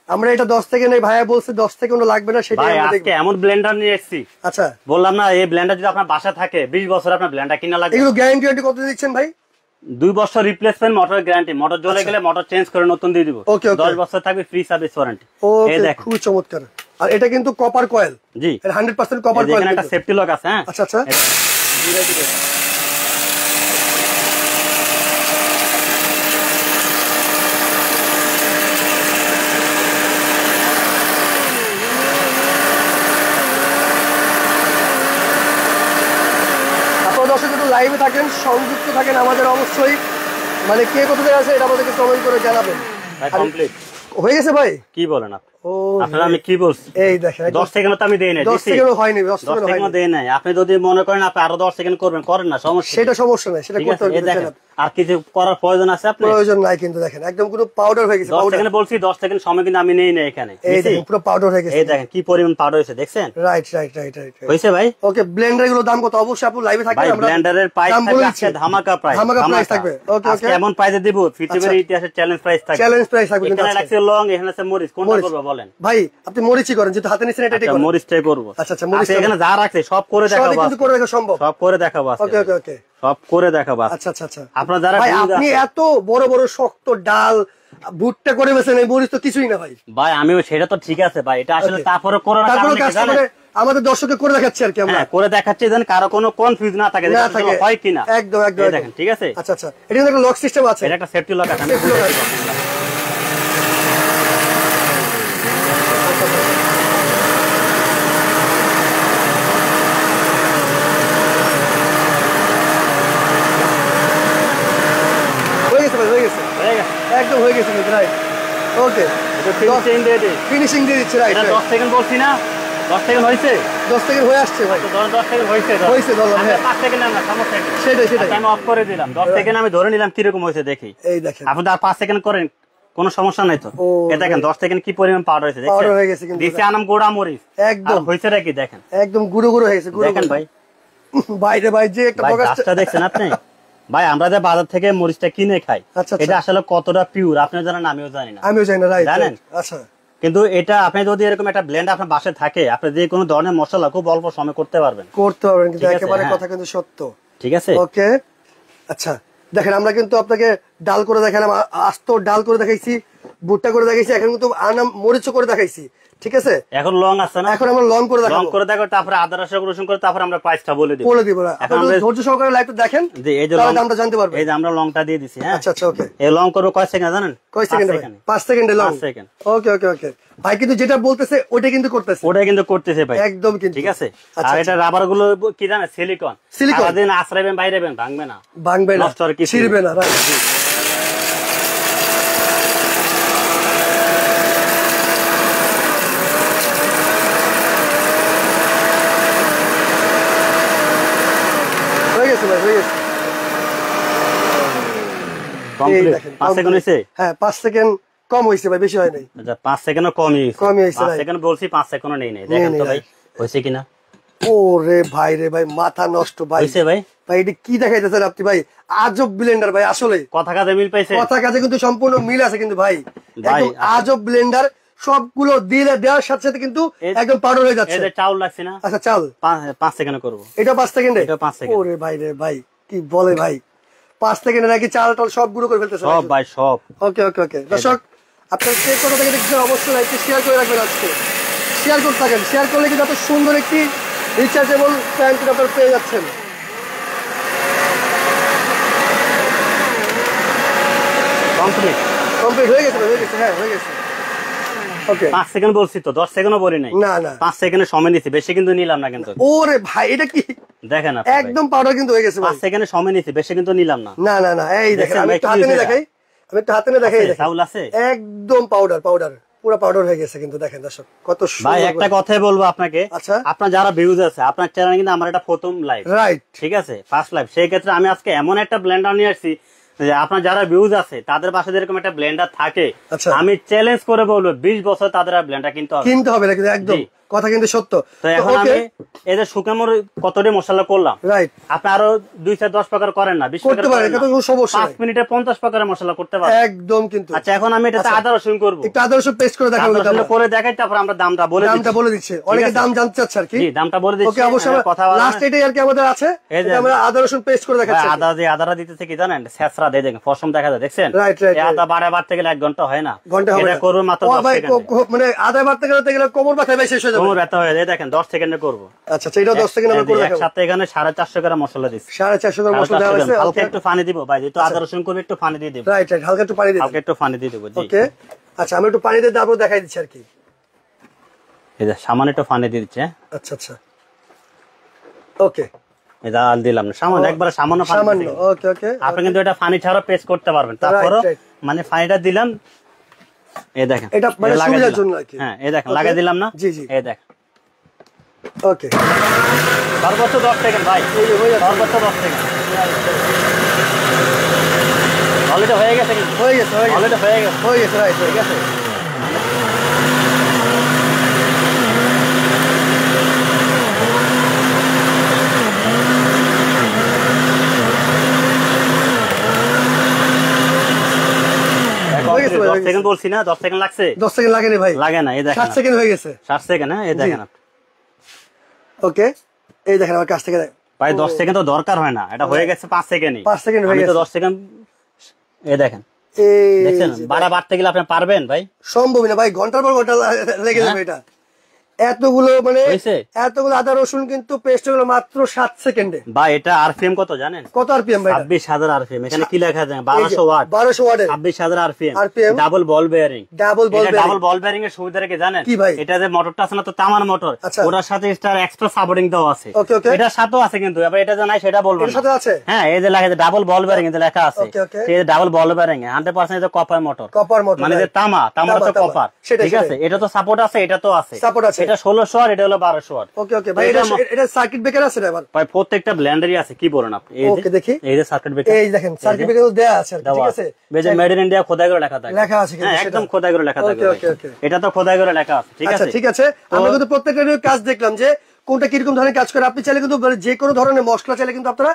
আমরা এটা 10 সেকেন্ড এই ভাইয়া বলছে 10 সেকেন্ড লাগবে না সেটা আমরা দেখব আজকে এমন ব্লেন্ডার নিয়ে এসেছি আচ্ছা বললাম না এই ব্লেন্ডার যদি আপনার বাসা থাকে 20 বছর আপনার ব্লেন্ডার কিনা লাগবে এগুলো গ্যারান্টি কত দিচ্ছেন ভাই 2 বছর রিপ্লেসমেন্ট মোটর গ্যারান্টি মোটর জ্বলে গেলে মোটর চেঞ্জ করে নতুন দিয়ে দিব 10 বছর থাকবে ফ্রি সার্ভিস ওয়ারেন্টি এই দেখুন খুব চমৎকার আর এটা কিন্তু কপার কয়েল জি এটা 100% কপার কয়েল এখানে একটা সেফটি লক আছে হ্যাঁ আচ্ছা আচ্ছা লাইভে থাকেন সংযুক্ত থাকেন আমাদের অবশ্যই মানে কে কোথা থেকে আছে এটা আমাদেরকে কমেন্ট করে জানাবেন কমপ্লিট হয়ে গেছে ভাই কি বলেন আপনি আপনারা আমি কি বলছি এই দেখেন 10 সেকেন্ড তো আমি দেই নাই 10 সেকেন্ড হয়নি 10 সেকেন্ড দেই নাই আপনি যদি মনে করেন আপনি আরো 10 সেকেন্ড করবেন করেন না সমস্যা সেটা সমস্যা নাই সেটা করতে হবে আর কিছু করার প্রয়োজন আছে আপনার প্রয়োজন নাই কিন্তু দেখেন একদম পুরো পাউডার হয়ে গেছে 10 সেকেন্ড বলছি 10 সেকেন্ড সময় কিন্তু আমি নেই না এখানে এই দেখেন পুরো পাউডার হয়ে গেছে এই দেখেন কি পরিমাণ পাউডার হয়েছে দেখছেন রাইট হইছে ভাই ওকে ব্লেন্ডার গুলো দাম কত অবশ্যই আপনি লাইভে থাকবেন আমরা ব্লেন্ডারের প্রাইস থাকবে ধামাকা প্রাইস থাকবে ওকে ওকে কেমন প্রাইসে দেব ফিটিবের ইতিহাসের চ্যালেঞ্জ প্রাইস থাকবে কিন্তু এখানে লাগছে লং এখানে আছে মরিচ কোনটা করব বলেন ভাই আপনি মরিচই করেন যেহেতু হাতে নিছেন এটাই করুন মরিচটাই করব আচ্ছা আচ্ছা মরিচ এখানে যা রাখছে সব করে দেখাবো সব কিন্তু করে দেখা সম্ভব সব করে দেখাবো ওকে ওকে ওকে সব করে দেখাবো আচ্ছা আচ্ছা আচ্ছা আপনারা যারা ভাই আপনি এত বড় বড় শক্ত ডাল ভুট্টা করে বেছেন এই মরিচ তো কিছুই না ভাই ভাই আমিও সেটা তো ঠিক আছে ভাই এটা আসলে তারপরে করোনা কারণে আমাদের দর্শককে করে দেখাচ্ছি আর কি আমরা করে দেখাচ্ছি যেন কারো কোনো কনফিউজ না থাকে হয় কিনা একদম একদম দেখেন ঠিক আছে আচ্ছা আচ্ছা এটা একটা লক সিস্টেম আছে এটা একটা সেফটি লক আছে একদম হয়ে গেছে রাইট ওকে ফিনিশিং দিয়ে দিচ্ছি রাইট এটা 10 সেকেন্ড বলছি না 10 সেকেন্ড হইছে 10 সেকেন্ড হয়ে আসছে ভাই। 10 সেকেন্ড হইছে ধরলাম, হ্যাঁ 5 সেকেন্ড আমরা সমস্যা নেই। সেটাই আমি অফ করে দিলাম। 10 সেকেন্ড আমি ধরে নিলাম কি রকম হইছে দেখি। এই দেখেন আপনি আর 5 সেকেন্ড করেন কোনো সমস্যা নাই তো। এই দেখেন 10 সেকেন্ড কি পরিমাণ পাউডার হয়েছে দেখেন। পাউডার হয়ে গেছে কিন্তু দিছে আনাম গোড়া মরিচ একদম হইছে রে কি দেখেন একদম গুঁড়ো গুঁড়ো হয়েছে। দেখেন ভাই বাইরে ভাই যে একটা বগাসটা দেখছেন আপনি ভাই। আমরা যে বাজার থেকে মরিচটা কিনে খাই এটা আসলে কতটা পিওর আপনারা জানেন আমিও জানি না। রাইট জানেন। আচ্ছা কিন্তু এটা আপনি যদি এরকম একটা ব্লেন্ড আপনার বাসায় থাকে আপনি যে কোনো ধরনের মশলা খুব অল্প সময় করতে পারবেন কিন্তু একেবারে কথা কিন্তু সত্য। ঠিক আছে ওকে আচ্ছা দেখেন আমরা কিন্তু আপনাকে ডাল করে দেখালাম, আস্ত ডাল করে দেখাইছি, ভুট্টা করে দেখাইছি, এখন কিন্তু আনাম মরিচ করে দেখাইছি। ঠিক আছে এখন লং আছে না, এখন আমরা লং করে দেখাবো। লং করে দেখাবো তারপরে আদা রসুন করে তারপরে আমরা প্রাইসটা বলে দিব। আপনারা ধৈর্য সহকারে লাইভটা দেখেন তাহলে দামটা জানতে পারবেন। এই যে আমরা লংটা দিয়ে দিছি। হ্যাঁ আচ্ছা ওকে। এই লং করব কয় সেকেন্ড জানেন? কয় সেকেন্ডে? 5 সেকেন্ডে লং। 5 সেকেন্ড। ওকে ভাই কিন্তু যেটা বলতেছে ওটা কিন্তু করতেছে ভাই একদম কিন্তু ঠিক আছে। আর এটা রাবার গুলো কি জানেন? সিলিকন। সারাদিন আশ্রাইবেন বাইরেবেন ভাঙবে না নষ্ট আর কি ছিড়বে না। Right complete. 5 সেকেন্ড হইছে? হ্যাঁ 5 সেকেন্ড কম হইছে ভাই, বেশি হয় নাই। আচ্ছা 5 সেকেন্ডও কমই হইছে। 5 সেকেন্ড বলছি 5 সেকেন্ডও নেই নাই। দেখেন তো ভাই হইছে কিনা। ওরে ভাই রে ভাই মাথা নষ্ট ভাই। হইছে ভাই। ভাই এটা কি দেখাইতেছেন আপনি ভাই? আজব ব্লেন্ডার ভাই আসলে। কথা কাজে মিল পাইছে? কথা কাজে কিন্তু সম্পূর্ণ মিল আছে কিন্তু ভাই। একদম আজব ব্লেন্ডার, সবগুলো দিলে দেওয়ার সাথে সাথে কিন্তু একদম পাউডার হয়ে যাচ্ছে। এটা চাউল লাগছে না? আচ্ছা চাউল 5 সেকেন্ডে করব। এটা 5 সেকেন্ডে? এটা 5 সেকেন্ড। ওরে ভাই রে ভাই কি বলে ভাই, 5 সেকেন্ডে নাকি চাল টাল সব গুঁড়ো করে ফেলতেছে সব ভাই সব। ওকে দর্শক আপনারা কে কোথা থেকে দেখছেন অবশ্যই লাইকটি শেয়ার করে রাখবেন। আজকে শেয়ার করতে থাকেন, শেয়ার করলে কিন্তু এত সুন্দর একটি রিচার্জেবল ফ্যান কিন্তু আপনারা পেয়ে যাচ্ছেন। কমপ্লিট হয়ে গেছে হ্যাঁ হয়ে গেছে। ওকে 5 সেকেন্ড বলছি তো 10 সেকেন্ডও বলি নাই। না 5 সেকেন্ডে সময় নিছি, বেশি কিন্তু নিলাম না কিন্তু। ওরে ভাই এটা কি দেখেন আপনি একদম পাউডার কিন্তু হয়ে গেছে। 5 সেকেন্ডে সময় নিছি, বেশি কিন্তু নিলাম না। না এই দেখেন আমি একটু হাতে নিয়ে দেখাই, চাউল আছে একদম পাউডার পুরো পাউডার হয়ে গেছে কিন্তু দেখেন দর্শক কত সুন্দর। ভাই একটা কথাই বলবো আপনাকে, আচ্ছা আপনার যারা ভিউজ আছে আপনার চ্যানেলে কিন্তু আমার এটা প্রথম লাইভ, রাইট ঠিক আছে ফার্স্ট লাইভ। সেই ক্ষেত্রে আমি আজকে এমন একটা ব্লেন্ডার নিয়ে আসছি যে আপনার যারা ভিউজ আছে তাদের পাশে যেরকম একটা ব্লেন্ডার থাকে আমি চ্যালেঞ্জ করে বলবো 20 বছর তাদের ব্লেন্ডার কিনতে হবে না কিন্তু একদম কথা কিন্তু সত্য। তো এখন আমি এই যে শুকানোর কতটি মশলা করলাম, রাইট আপনি আরো 2-10 প্রকার করেন না 20 প্রকার করেন না, 5 মিনিটে 50 প্রকারের মশলা করতে পারেন একদম কিন্তু। আচ্ছা এখন আমি এটাতে আদা রসুন করব, একটু আদা রসুন পেস্ট করে দেখাবো, করে দেখাই তারপর আমরা দামটা বলে দিচ্ছি। অনেকে দাম জানতে চাচ্ছে আর কি। জি দামটা বলে দিচ্ছি। ওকে অবশ্যই কথা বলা লাস্ট এটাই আর কি আমাদের আছে, এটা আমরা আদা রসুন পেস্ট করে দেখাচ্ছি। আদাটা দিতেছে কি জানেন? ছেঁচড়া দেই দেখেন ফসম দেখা যায় দেখছেন? রাইট এই আদা বাড়তে গেলে 1 ঘন্টা হয় না, এটা করব মাত্র 10 সেকেন্ড। মানে আদা বাড়তে গেলে কোমর ব্যথা বেশি শেষ হয়ে যাবে, কোমর ব্যথা হয়ে যায়। দেখেন 10 সেকেন্ডে করব। আচ্ছা এটাও 10 সেকেন্ড আমরা করে দেখাবো। একসাথে এখানে 450 গ্রাম মশলা দিচ্ছি। 450 গ্রাম মশলা দেওয়া হয়েছে। হালকা একটু পানি দিব ভাই, যেহেতু আদা রসুন করব একটু পানি দিয়ে দেব। রাইট হালকা একটু পানি দিয়ে দেব। জি ওকে আচ্ছা আমি একটু পানি দিয়ে তারপর দেখাই দিচ্ছি আর কি। এই যে সামান্য একটু পানি দিয়ে দিচ্ছি। আচ্ছা ওকে এই ডাল দিলাম না সামান্য, একবারে সামান্য পানি। ওকে আপনি কিন্তু এটা পানি ছাড়া পেস্ট করতে পারবেন। তারপর মানে পানিটা দিলাম, এই দেখেন এটা মানে সুবিধার জন্য আর কি। হ্যাঁ এই দেখেন লাগিয়ে দিলাম না? জি এই দেখেন ওকে সর্বোচ্চ 10 সেকেন্ড ভাই, সর্বোচ্চ 10 সেকেন্ড। অলরেডি হয়ে গেছে অলরেডি হয়ে গেছে রাইট ঠিক আছে। বলছি না 10 সেকেন্ড লাগছে? 10 সেকেন্ড লাগেনি ভাই, লাগে না। এই দেখেন 7 সেকেন্ড হয়ে গেছে। 7 সেকেন্ড হ্যাঁ এই দেখেন ওকে এই দেখেন আমার কাছ থেকে ভাই 10 সেকেন্ড তো দরকার হয় না, এটা হয়ে গেছে 5 সেকেন্ডই। 5 সেকেন্ড হয়ে গেছে 10 সেকেন্ড। এই দেখেন দেখছেন বাড়তে গেলে আপনি পারবেন ভাই? সম্ভব না ভাই, ঘন্টার পর ঘন্টা লেগে যাবে এটা। এতগুলো আদা রসুন কিন্তু পেস্ট হলো মাত্র 7 সেকেন্ডে। ভাই এটা আরপিএম কত জানেন? কত আরপিএম ভাই? 26000 আরপিএম। এখানে কি লেখা আছে? 1200 watt 26000 RPM. Double ball bearing. Double ball bearing এর সুবিধা কি জানেন? কি ভাই? এটা যে মোটরটা আছে না তো তামার মোটর, ওটার সাথে এক্সট্রা সাপোর্টিং দেওয়া আছে। এটার সাথেও আছে কিন্তু আবার এটা যে নাই সেটা বলবো না। এর সাথে আছে হ্যাঁ এই যে লেখা আছে ডাবল বল বেয়ারিং এ লেখা আছে। এই double ball bearing 100% copper motor মানে যে তামা তো কপার ঠিক আছে। এটা তো সাপোর্ট আছে, এটা তো আছে, সাপোর্ট আছে। এটা 1600 ওয়াট, এটা হলো 1200 ওয়াট। ওকে ওকে ভাই, এটা সার্কিট ব্রেকার আছে না ভাই? প্রত্যেকটা ব্লেন্ডারই আছে, কি বলেন আপনি? ওকে দেখি, এই যে সার্কিট ব্রেকার, এই দেখেন সার্কিট ব্রেকার তো দেয়া আছে, ঠিক আছে। এই যে মেড ইন ইন্ডিয়া খোদাই করে লেখা থাকে, লেখা আছে কিন্তু একদম খোদাই করে লেখা থাকে। ওকে ওকে, এটা তো খোদাই করে লেখা আছে, ঠিক আছে। আচ্ছা ঠিক আছে, আমরা কিন্তু প্রত্যেকটা কাজ দেখলাম যে কোনটা কিরকম ধরনের কাজ করে। আপনি চাইলে কিন্তু যে কোনো ধরনের মশলা চাইলে কিন্তু আপনারা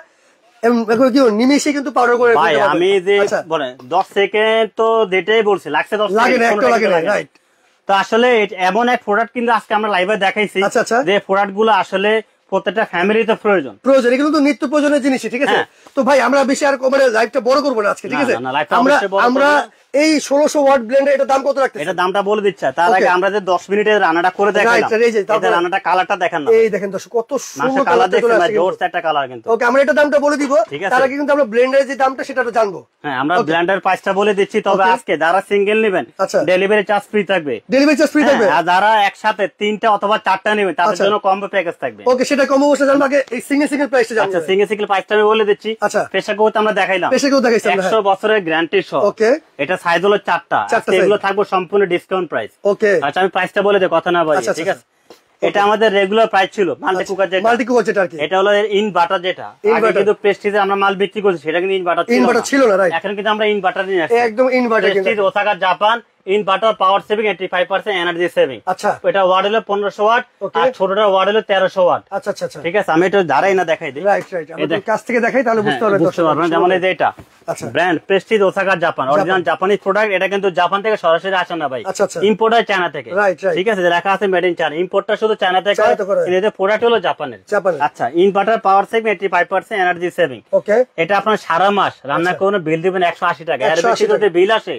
নিমেষে কিন্তু পাউডার করে ভাই। আমি যে বলেন 10 সেকেন্ড তো যেটাই বলছি লাগছে, 10 লাগে না, একটু লাগে না, রাইট। তো আসলে এমন এক প্রোডাক্ট কিন্তু আজকে আমরা লাইভে দেখাইছি, যে প্রোডাক্ট গুলো আসলে প্রত্যেকটা ফ্যামিলিতে প্রয়োজন, এগুলো তো নিত্য প্রয়োজনীয় জিনিস, ঠিক আছে। তো ভাই আমরা বেশি আর মানে লাইভটা বড় করবো না আজকে, ঠিক আছে। আমরা এই 1600 ওয়াট ব্লেন্ডার, এটা দাম কত রাখতেছেন? এটা দামটা বলে দিচ্ছি, তার আগে আমরা যে 10 মিনিটের রান্নাটা করে দেখাইলাম, এটা রান্নাটা কালারটা দেখেন না, এই দেখেন দর্শক কত সুন্দর কালার দেখেন না, জোরস একটা কালার কিন্তু। ওকে, আমরা এটা দামটা বলে দিব, তার আগে কিন্তু আমরা ব্লেন্ডারের যে দামটা সেটা তো জানবো। হ্যাঁ, আমরা ব্লেন্ডার প্রাইসটা বলে দিচ্ছি, তবে আজকে যারা সিঙ্গেল নেবেন ডেলিভারি চার্জ ফ্রি থাকবে, ডেলিভারি চার্জ ফ্রি থাকবে। আর যারা একসাথে 3টা অথবা 4টা নেবেন তাদের জন্য কম্বো প্যাকেজ থাকবে। ওকে, সেটা কম্বো বসে জানবো, আগে এই সিঙ্গেল প্রাইসটা জানবো। আচ্ছা, সিঙ্গেল প্রাইসটা আমি বলে দিচ্ছি। আচ্ছা, প্রেসার কুকার আমরা দেখাইলাম, 100 বছরের গ্যারান্টি সহ। ওকে, এটা সাইজ হলো 4টা, এগুলো থাকবে সম্পূর্ণ ডিসকাউন্ট প্রাইস। ওকে, আচ্ছা আমি প্রাইসটা বলে দিই, কথা না বলি, ঠিক আছে। এটা আমাদের রেগুলার প্রাইস ছিল মাল্টি কুকার যেটা, এটা হলো ইন বাটার, যেটা আগে কিন্তু প্রেস্টিজে আমরা মাল বিক্রি করছি, সেটা কিন্তু ইন বাটার ছিল না, এখন কিন্তু আমরা ইন বাটার নিয়ে আসছি, একদম in butter, Prestige Osaka Japan in butter, power saving 85% energy saving. আচ্ছা, এটা ওয়াট হলো 1500 ওয়াট, আর ছোটটা ওয়াট হলো 1300 ওয়াট। আচ্ছা আচ্ছা আচ্ছা, ঠিক আছে। আমি এটা দাঁড়াই না দেখাই দিই, রাইট রাইট, আমরা কাছ থেকে দেখাই তাহলে বুঝতে পারবেন। যেমন এই যে এটা brand Prestige Osaka Japan, original Japanese product, এটা কিন্তু জাপান থেকে সরাসরি আসে না ভাই, ইম্পোর্ট হয় চায়না থেকে, ঠিক আছে। লেখা আছে মেড ইন চায়না, ইম্পোর্টটা শুধু চায়না থেকে, কিন্তু প্রোডাক্ট হলো জাপানের। আচ্ছা, inverter power saving 85% energy saving. Okay, এটা আপনার সারা মাস রান্না করুন, বিল দিবেন 180 টাকা, এর বেশি যদি বিল আসে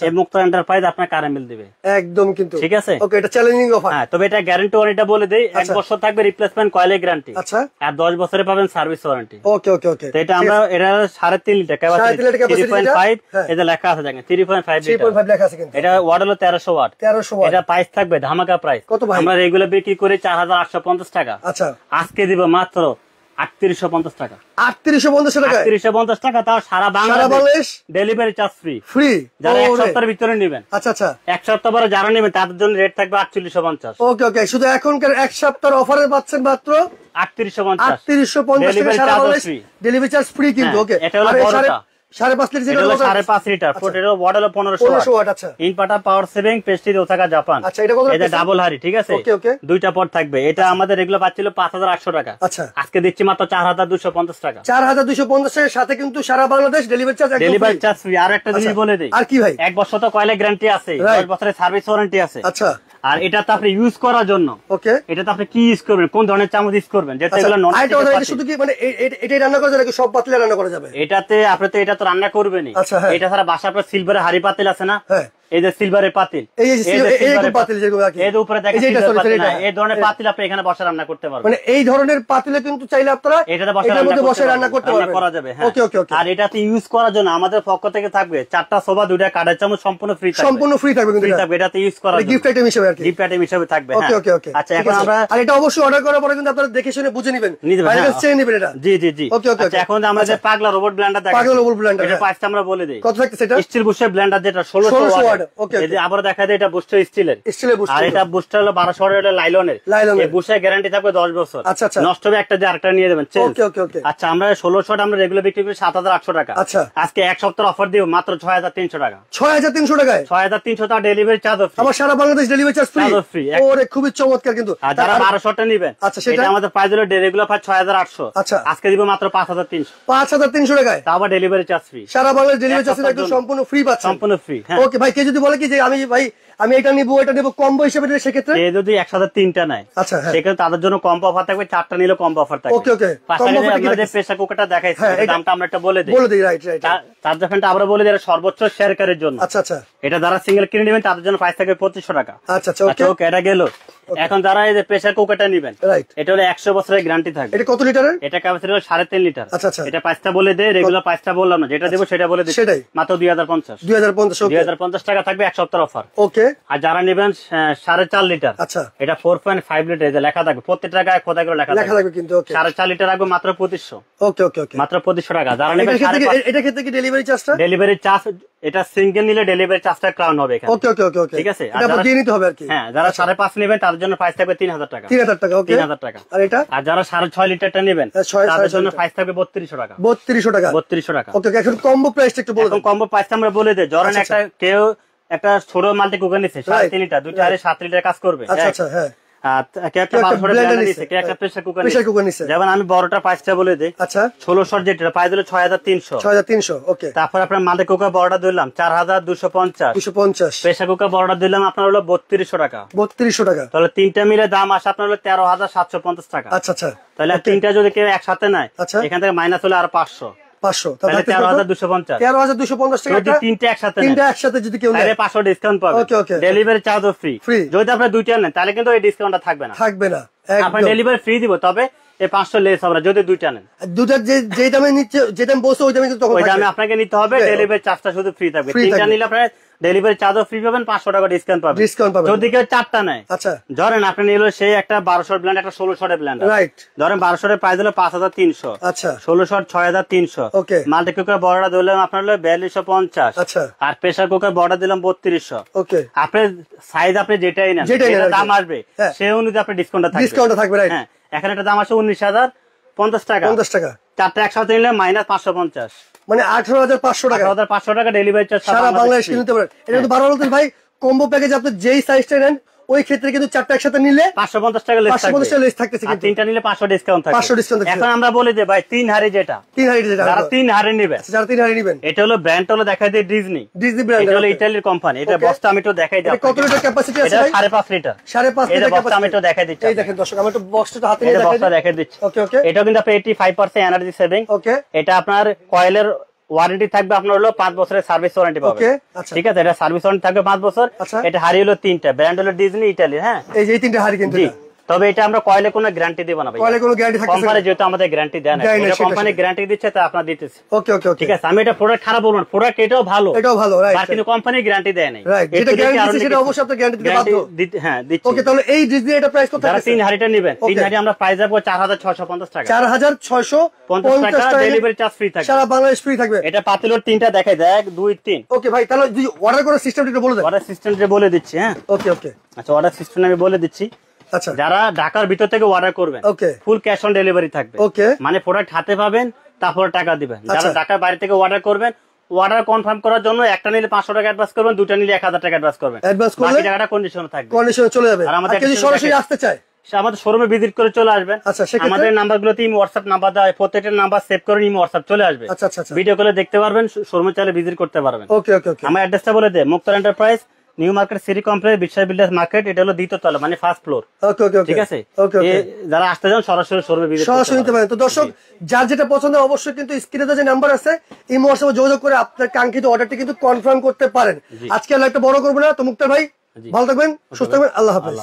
এই মুক্ত এন্টারপ্রাইজ আপনার কারেন্ট বিল দিবে একদম, কিন্তু ঠিক আছে। ওকে, এটা চ্যালেঞ্জিং অফার। হ্যাঁ, তবে এটা গ্যারান্টি ওয়ারেন্টি বলে দেই, 1 বছর থাকবে রিপ্লেসমেন্ট কয়েলের গ্যারান্টি, আচ্ছা, আর 10 বছরে পাবেন সার্ভিস ওয়ারেন্টি। ওকে ওকে ওকে, তো এটা আমরা এটা 3.5 লিটার ক্যাপাসিটি, 3.5 এটা লেখা আছে, দেখেন 3.5 লিটার, 3.5 লেখা আছে কিন্তু। এটা ওয়াট হলো 1300 ওয়াট, 1300 ওয়াট। এটা প্রাইস থাকবে ধামাকা প্রাইস, কত ভাই? আমরা রেগুলার বিক্রি করি 4850 টাকা, আচ্ছা, আজকে দিব মাত্র 3850 টাকা, 3850 টাকা, 3850 টাকা, তাও সারা Bangladesh delivery charge free, free যারা এক সপ্তাহের ভিতরে নেবেন। আচ্ছা আচ্ছা, এক সপ্তাহ পরে যারা নেবেন তাদের জন্য রেট থাকবে 3850। ওকে ওকে, শুধু এখনকার এক সপ্তাহের অফারে পাচ্ছেন মাত্র 3850 টাকা, সারা বাংলাদেশ ডেলিভারি চার্জ ফ্রি কিন্তু। ওকে, এটা হলো বড়টা 5.5 লিটার, 5.5 লিটার, পোটেটো ওয়াট হলো 1500 ওয়াট। আচ্ছা, inverter power saving Prestige Osaka Japan. আচ্ছা, এটা কত? এটা ডাবল হাড়ি, ঠিক আছে। ওকে ওকে, দুইটা পট থাকবে। এটা আমাদের রেগুলার পাচ্ছিল 5800 টাকা, আচ্ছা, আজকে দিচ্ছি মাত্র 4250 টাকা, 4250 টাকার সাথে কিন্তু সারা বাংলাদেশ ডেলিভারি চার্জ ফ্রি। আর একটা জিনিস বলে দেই, আর কি ভাই, 1 বছর তো কয়েলের গ্যারান্টি আছে, 10 বছরের সার্ভিস ওয়ারেন্টি আছে। আচ্ছা, আর এটা তো আপনি ইউজ করার জন্য, ওকে, এটা তো আপনি কি ইউজ করবেন, কোন ধরনের চামচ ইউজ করবেন, যেটা এগুলো নন স্টিক। এটা শুধু কি মানে এটাই রান্না করা যাবে নাকি সব পাতিলে রান্না করা যাবে? এটাতে আপনি তো এটা তো রান্না করবেনই। আচ্ছা, এটা ছাড়া বাসা আপনার সিলভারের হাড়ি পাতিল আছে না, এই যে সিলভারের পাতিল, এই পাতিল যেগুলো এর উপরে দেখেন, এই ধরনের পাতিল আপনি এখানে বসে রান্না করতে পারবেন। মানে এই ধরনের পাতিলে কিন্তু চাইলে আপনারা এটাতে বসে রান্না করতে পারবেন, করা যাবে। হ্যাঁ, ওকে ওকে ওকে। আর এটাতে ইউজ করার জন্য আমাদের পক্ষ থেকে থাকবে 4টা সোভা, 2টা কাঠের চামচ, সম্পূর্ণ ফ্রি থাকবে, সম্পূর্ণ ফ্রি থাকবে কিন্তু এটাতে ইউজ করার জন্য গিফট আইটেম হিসেবে, আর কি গিফট আইটেম হিসেবে থাকবে। ওকে ওকে ওকে, আচ্ছা, এখন আমরা, আর এটা অবশ্যই অর্ডার করার পরে কিন্তু আপনারা দেখে শুনে বুঝে নেবেন, বাইরে চেয়ে নেবেন এটা। জি জি জি, ওকে ওকে। আচ্ছা, এখন আমরা যে পাগলা রোবট ব্লেন্ডার দেখাচ্ছি, পাগলা রোবট ব্লেন্ডার, এটা প্রাইসটা আমরা বলে দেই, কত থাকছে সেটা? স্টিল বুস্টার ব্লেন্ডার, যেটা 1600 ওয়াট। ওকে, এই যে আবার দেখা যায়, এটা বুস্টার স্টিলের বুস্টার, আর এটা বুস্টার হলো 1200 ওয়াটের লাইলনের। এই বুস্টার গ্যারান্টি থাকবে 10 বছর। আচ্ছা আচ্ছা, নষ্ট হবে একটা যে আরেকটা নিয়ে দেবেন। ওকে ওকে ওকে, আচ্ছা, আমরা 1600 ওয়াট আমরা রেগুলার বিক্রি করি 7800 টাকা। আচ্ছা, আজকে এক সপ্তাহ অফার দিব মাত্র 6300 টাকা, 6300 টাকায়, 6300 টাকা ডেলিভারি চার্জ ফ্রি, আমার সারা বাংলাদেশ ডেলিভারি চার্জ ফ্রি। ওরে খুবই চমৎকার কিন্তু। আর যারা 1200 টা নেবেন, আচ্ছা, সেটা আমাদের প্রাইস হলো রেগুলার 6800। আচ্ছা, আজকে দিব মাত্র 5300 টাকায়, তা আবার ডেলিভারি চার্জ ফ্রি, সারা বাংলাদেশ ডেলিভারি চার্জ একদম সম্পূর্ণ ফ্রি পাচ্ছেন, সম্পূর্ণ ফ্রি। ওকে ভাই, কে যদি বলে কি যে আমি এটা নিবো এটা নিবো কম্বো হিসেবে নিলে, সেক্ষেত্রে যদি একসাথে 3টা নেয়, আচ্ছা, সেক্ষেত্রে তাদের জন্য কম্বো অফার থাকবে, 4টা নিলে কম্বো অফার থাকবে। ওকে ওকে, আপনাদের প্রেসার কুকারটা দেখাইছি, দামটা আমরা একটা বলে দিই, রাইট রাইট, তার যখনটা আমরা বলে দিই সর্বোচ্চ শেয়ারকারীর জন্য। আচ্ছা আচ্ছা, এটা যারা সিঙ্গেল কিনে নেবেন তাদের জন্য প্রাইস থাকবে 2500 টাকা। আচ্ছা আচ্ছা, ওকে, এটা গেল। এখন যারা এই যে প্রেসার কুকারটা নেবেন, এটা হলো 100 বছরের গ্যারান্টি থাকবে। এটা কত লিটারের? এটা ক্যাপাসিটি হলো 3.5 লিটার। আচ্ছা আচ্ছা, এটা প্রাইসটা বলে দেই, রেগুলার প্রাইসটা বললাম না, যেটা দেব সেটা বলে দিই, সেটাই মাত্র 2050 টাকা থাকবে, এক সপ্তাহ অফার। ওকে, আর যারা নেবেন 4.5 লিটার, আচ্ছা, এটা 4.5 লিটার, যে লেখা থাকবে প্রত্যেকটা টাকায় খোদাই করে লেখা থাকবে কিন্তু। 4.5 লিটার রাখবে মাত্র 2500। ওকে ওকে ওকে, মাত্র 2500 টাকা। যারা নেবেন, এটা ক্ষেত্রে কি ডেলিভারি চার্জটা? ডেলিভারি চার্জ এটা সিঙ্গেল নিলে ডেলিভারি চার্জটা ক্রাউন হবে এখানে। ওকে ওকে ওকে ওকে, ঠিক আছে, এটা দিয়ে নিতে হবে আর কি। হ্যাঁ, যারা 5.5 নেবেন তাদের জন্য প্রাইস থাকবে 3000 টাকা। 3000 টাকা, ওকে 3000 টাকা। আর এটা, আর যারা 6.5 লিটারটা নেবেন তাদের জন্য প্রাইস থাকবে 3200 টাকা। 3200 টাকা, 3200 টাকা। ওকে ওকে, এখন কম্বো প্রাইসটা একটু বলে দাও। কম্বো প্রাইসটা আমরা বলে দেই। ধরেন একটা কেউ একটা ছোট মাল্টি কুকার নিছে 3.5 লিটার, দুইটা আরে 7 লিটার কাজ করবে। আচ্ছা আচ্ছা, হ্যাঁ, যেমন আমি বড়টা প্রাইসটা বলে দিই। আচ্ছা, 1600 যেটা প্রাইস হলো 6300। ওকে। তারপর আপনার মাল্টি কুকার বড়টা দিলাম 4250। প্রেসার কুকার বড়টা দিলাম আপনার হলো 3200 টাকা। 3200 টাকা, তাহলে তিনটা মিলে দাম আসে আপনার হলো 13750 টাকা। আচ্ছা আচ্ছা, তাহলে তিনটা যদি কেউ একসাথে নেয় এখান থেকে মাইনাস হলে আর 500, তাহলে 13250। 13250 টাকা। যদি তিনটা একসাথে যদি কেউ নেয় 500 ডিসকাউন্ট পাবে। ডেলিভারি চার্জও ফ্রি। যদি আপনি দুইটা নেন তাহলে কিন্তু এই ডিসকাউন্টটা থাকবে না। আপনার ডেলিভারি ফ্রি দিব, তবে এই 500 লেস হবে যদি দুইটা নেন। দুইটা যে দামে নিচ্ছে, যে দাম বলছো ওই দামে কিন্তু তখন ওই দামে আপনাকে নিতে হবে। ডেলিভারি চার্জটা শুধু ফ্রি থাকবে। তিনটা নিলে আপনার ডেলিভারি চার্জও ফ্রি পাবেন, 500 টাকা ডিসকাউন্ট পাবেন। যদি কেউ চারটা নেয়, আচ্ছা, ধরেন আপনি নিলো সেই একটা 1200 ব্লেন্ড, একটা 1600 ব্লেন্ড, রাইট, ধরেন 1200 এর প্রাইস হলো 5300, আচ্ছা, 1600 6300, ওকে। মাল্টি কুকার বড়টা দিলাম আপনার হলো 4250, আচ্ছা, আর প্রেসার কুকার বড়টা দিলাম 3200, ওকে। আপনি সাইজ আপনি যেটাই নেন যেটা দাম আসবে সেই অনুযায়ী আপনি ডিসকাউন্ট থাকবে, রাইট। হ্যাঁ, এখানে একটা দাম আছে 19050 টাকা। 50 টাকা চারটা একসাথে নিলে মাইনাস 550, মানে 18500 টাকা। 18500 টাকা ডেলিভারি চার্জ সারা বাংলাদেশ নিতে পারেন। এটা কিন্তু 12 বলতেন ভাই, কম্বো প্যাকেজ আপনি যেই সাইজটা নেন ওই ক্ষেত্রে কিন্তু চারটা একসাথে নিলে 550 টাকা লেস থাকতেছে, আর তিনটা নিলে 500 ডিসকাউন্ট থাকবে। 500 ডিসকাউন্ট। এখন আমরা বলি যে ভাই তিন হাড়ি যেটা যারা তিন হাড়ি নেবেন, এটা হলো ব্র্যান্ড হলো দেখাই দেই ডিজনি ব্র্যান্ড, এটা হলো ইতালির কোম্পানি। এটা বক্সটা আমি একটু দেখাই দিই। কত লিটার ক্যাপাসিটি আছে ভাই? 5.5 লিটার। 5.5 লিটার বক্সটা আমি একটু দেখাই দিচ্ছি। এই দেখেন দর্শক, আমি একটু বক্সটা হাতে নিয়ে দেখাই দিচ্ছি। ওকে ওকে। এটা কিন্তু আপনি 85% এনার্জি সেভিং, ওকে। এটা আপনার কয়েলের ওয়ারেন্টি থাকবে আপনার হলো 5 বছরের সার্ভিস ওয়ারেন্টি পাবেন, ঠিক আছে। এটা সার্ভিস ওয়ারেন্টি থাকবে 5 বছর। এটা হাড়ি হলো তিনটা, ব্র্যান্ড হলো ডিজনি ইতালি। হ্যাঁ, এই যে তিনটা হাড়ি কিন্তু, তবে এটা আমরা কয়েলে কোনো গ্যারান্টি দেব না ভাই। কয়েলে কোনো গ্যারান্টি থাকবে না, কোম্পানি যেহেতু আমাদের গ্যারান্টি দেয় না, এটা কোম্পানি গ্যারান্টি দিচ্ছে তাই আপনারা দিতেছি। ওকে ওকে ওকে, ঠিক আছে। আমি এটা প্রোডাক্ট খারাপ বলবো না, প্রোডাক্ট এটাও ভালো, রাইট, কিন্তু কোম্পানি গ্যারান্টি দেয় না, রাইট। এটা গ্যারান্টি সেটা অবশ্যই আপনি গ্যারান্টি দিতে বাধ্য। হ্যাঁ, দিচ্ছি। ওকে, তাহলে এই ডিজনি এটা প্রাইস কত? যারা তিন হাড়িটা নেবেন, তিন হাড়ি আমরা প্রাইস রাখবো 4650 টাকা। 4650 টাকা ডেলিভারি চার্জ ফ্রি থাকবে, সারা বাংলাদেশ ফ্রি থাকবে। এটা পাতিলের তিনটা দেখাই দেয়, 1 2 3। ওকে ভাই, তাহলে অর্ডার করার সিস্টেমটা বলে দেন। অর্ডার সিস্টেমটা বলে দিচ্ছি। হ্যাঁ, ওকে ওকে, আচ্ছা, অর্ডার সিস্টেম আমি বলে দিচ্ছি। আচ্ছা, যারা ঢাকার ভিতর থেকে অর্ডার করবেন, ওকে, ফুল ক্যাশ অন ডেলিভারি থাকবে, ওকে, মানে প্রোডাক্ট হাতে পাবেন তারপর টাকা দিবেন। যারা ঢাকার বাইরে থেকে অর্ডার করবেন, অর্ডার কনফার্ম করার জন্য একটা নিলে 500 টাকা অ্যাডভান্স করবেন, দুটো নিলে 1000 টাকা অ্যাডভান্স করবেন, বাকি টাকাটা কন্ডিশনে থাকবে, কন্ডিশনে চলে যাবে। আর আমাদের যদি সরাসরি আসতে চায়, আমাদের শোরুমে ভিজিট করে চলে আসবেন। আচ্ছা, আমাদের নাম্বারগুলোতে ইমো হোয়াটসঅ্যাপ নাম্বার দেওয়া হয়, প্রত্যেকটা নাম্বার সেভ করে ইমো হোয়াটসঅ্যাপ চলে আসবে। আচ্ছা আচ্ছা, ভিডিও কলে দেখতে পারবেন, শোরুমে চাইলে ভিজিট করতে পারবেন। ওকে ওকে ওকে, আমার অ্যাড্রেসটা বলে দে। Muktar enterprise, new market city complex, Biswas builders market. এটা হলো দ্বিতীয় তলা, মানে ফার্স্ট ফ্লোর। ওকে ওকে ওকে, ঠিক আছে। ওকে ওকে, যারা আসতে চান সরাসরি শোরুমে ভিজিট সরাসরি নিতে পারেন। তো দর্শক, যার যেটা পছন্দ অবশ্যই কিন্তু স্ক্রিনে যে নাম্বার আছে এই হোয়াটসঅ্যাপে যোগাযোগ করে আপনার কাঙ্ক্ষিত অর্ডারটি কিন্তু কনফার্ম করতে পারেন। আজকে লাইভটা বড় করব না। তো মুক্তার ভাই ভালো থাকবেন, সুস্থ থাকবেন, আল্লাহ হাফেজ।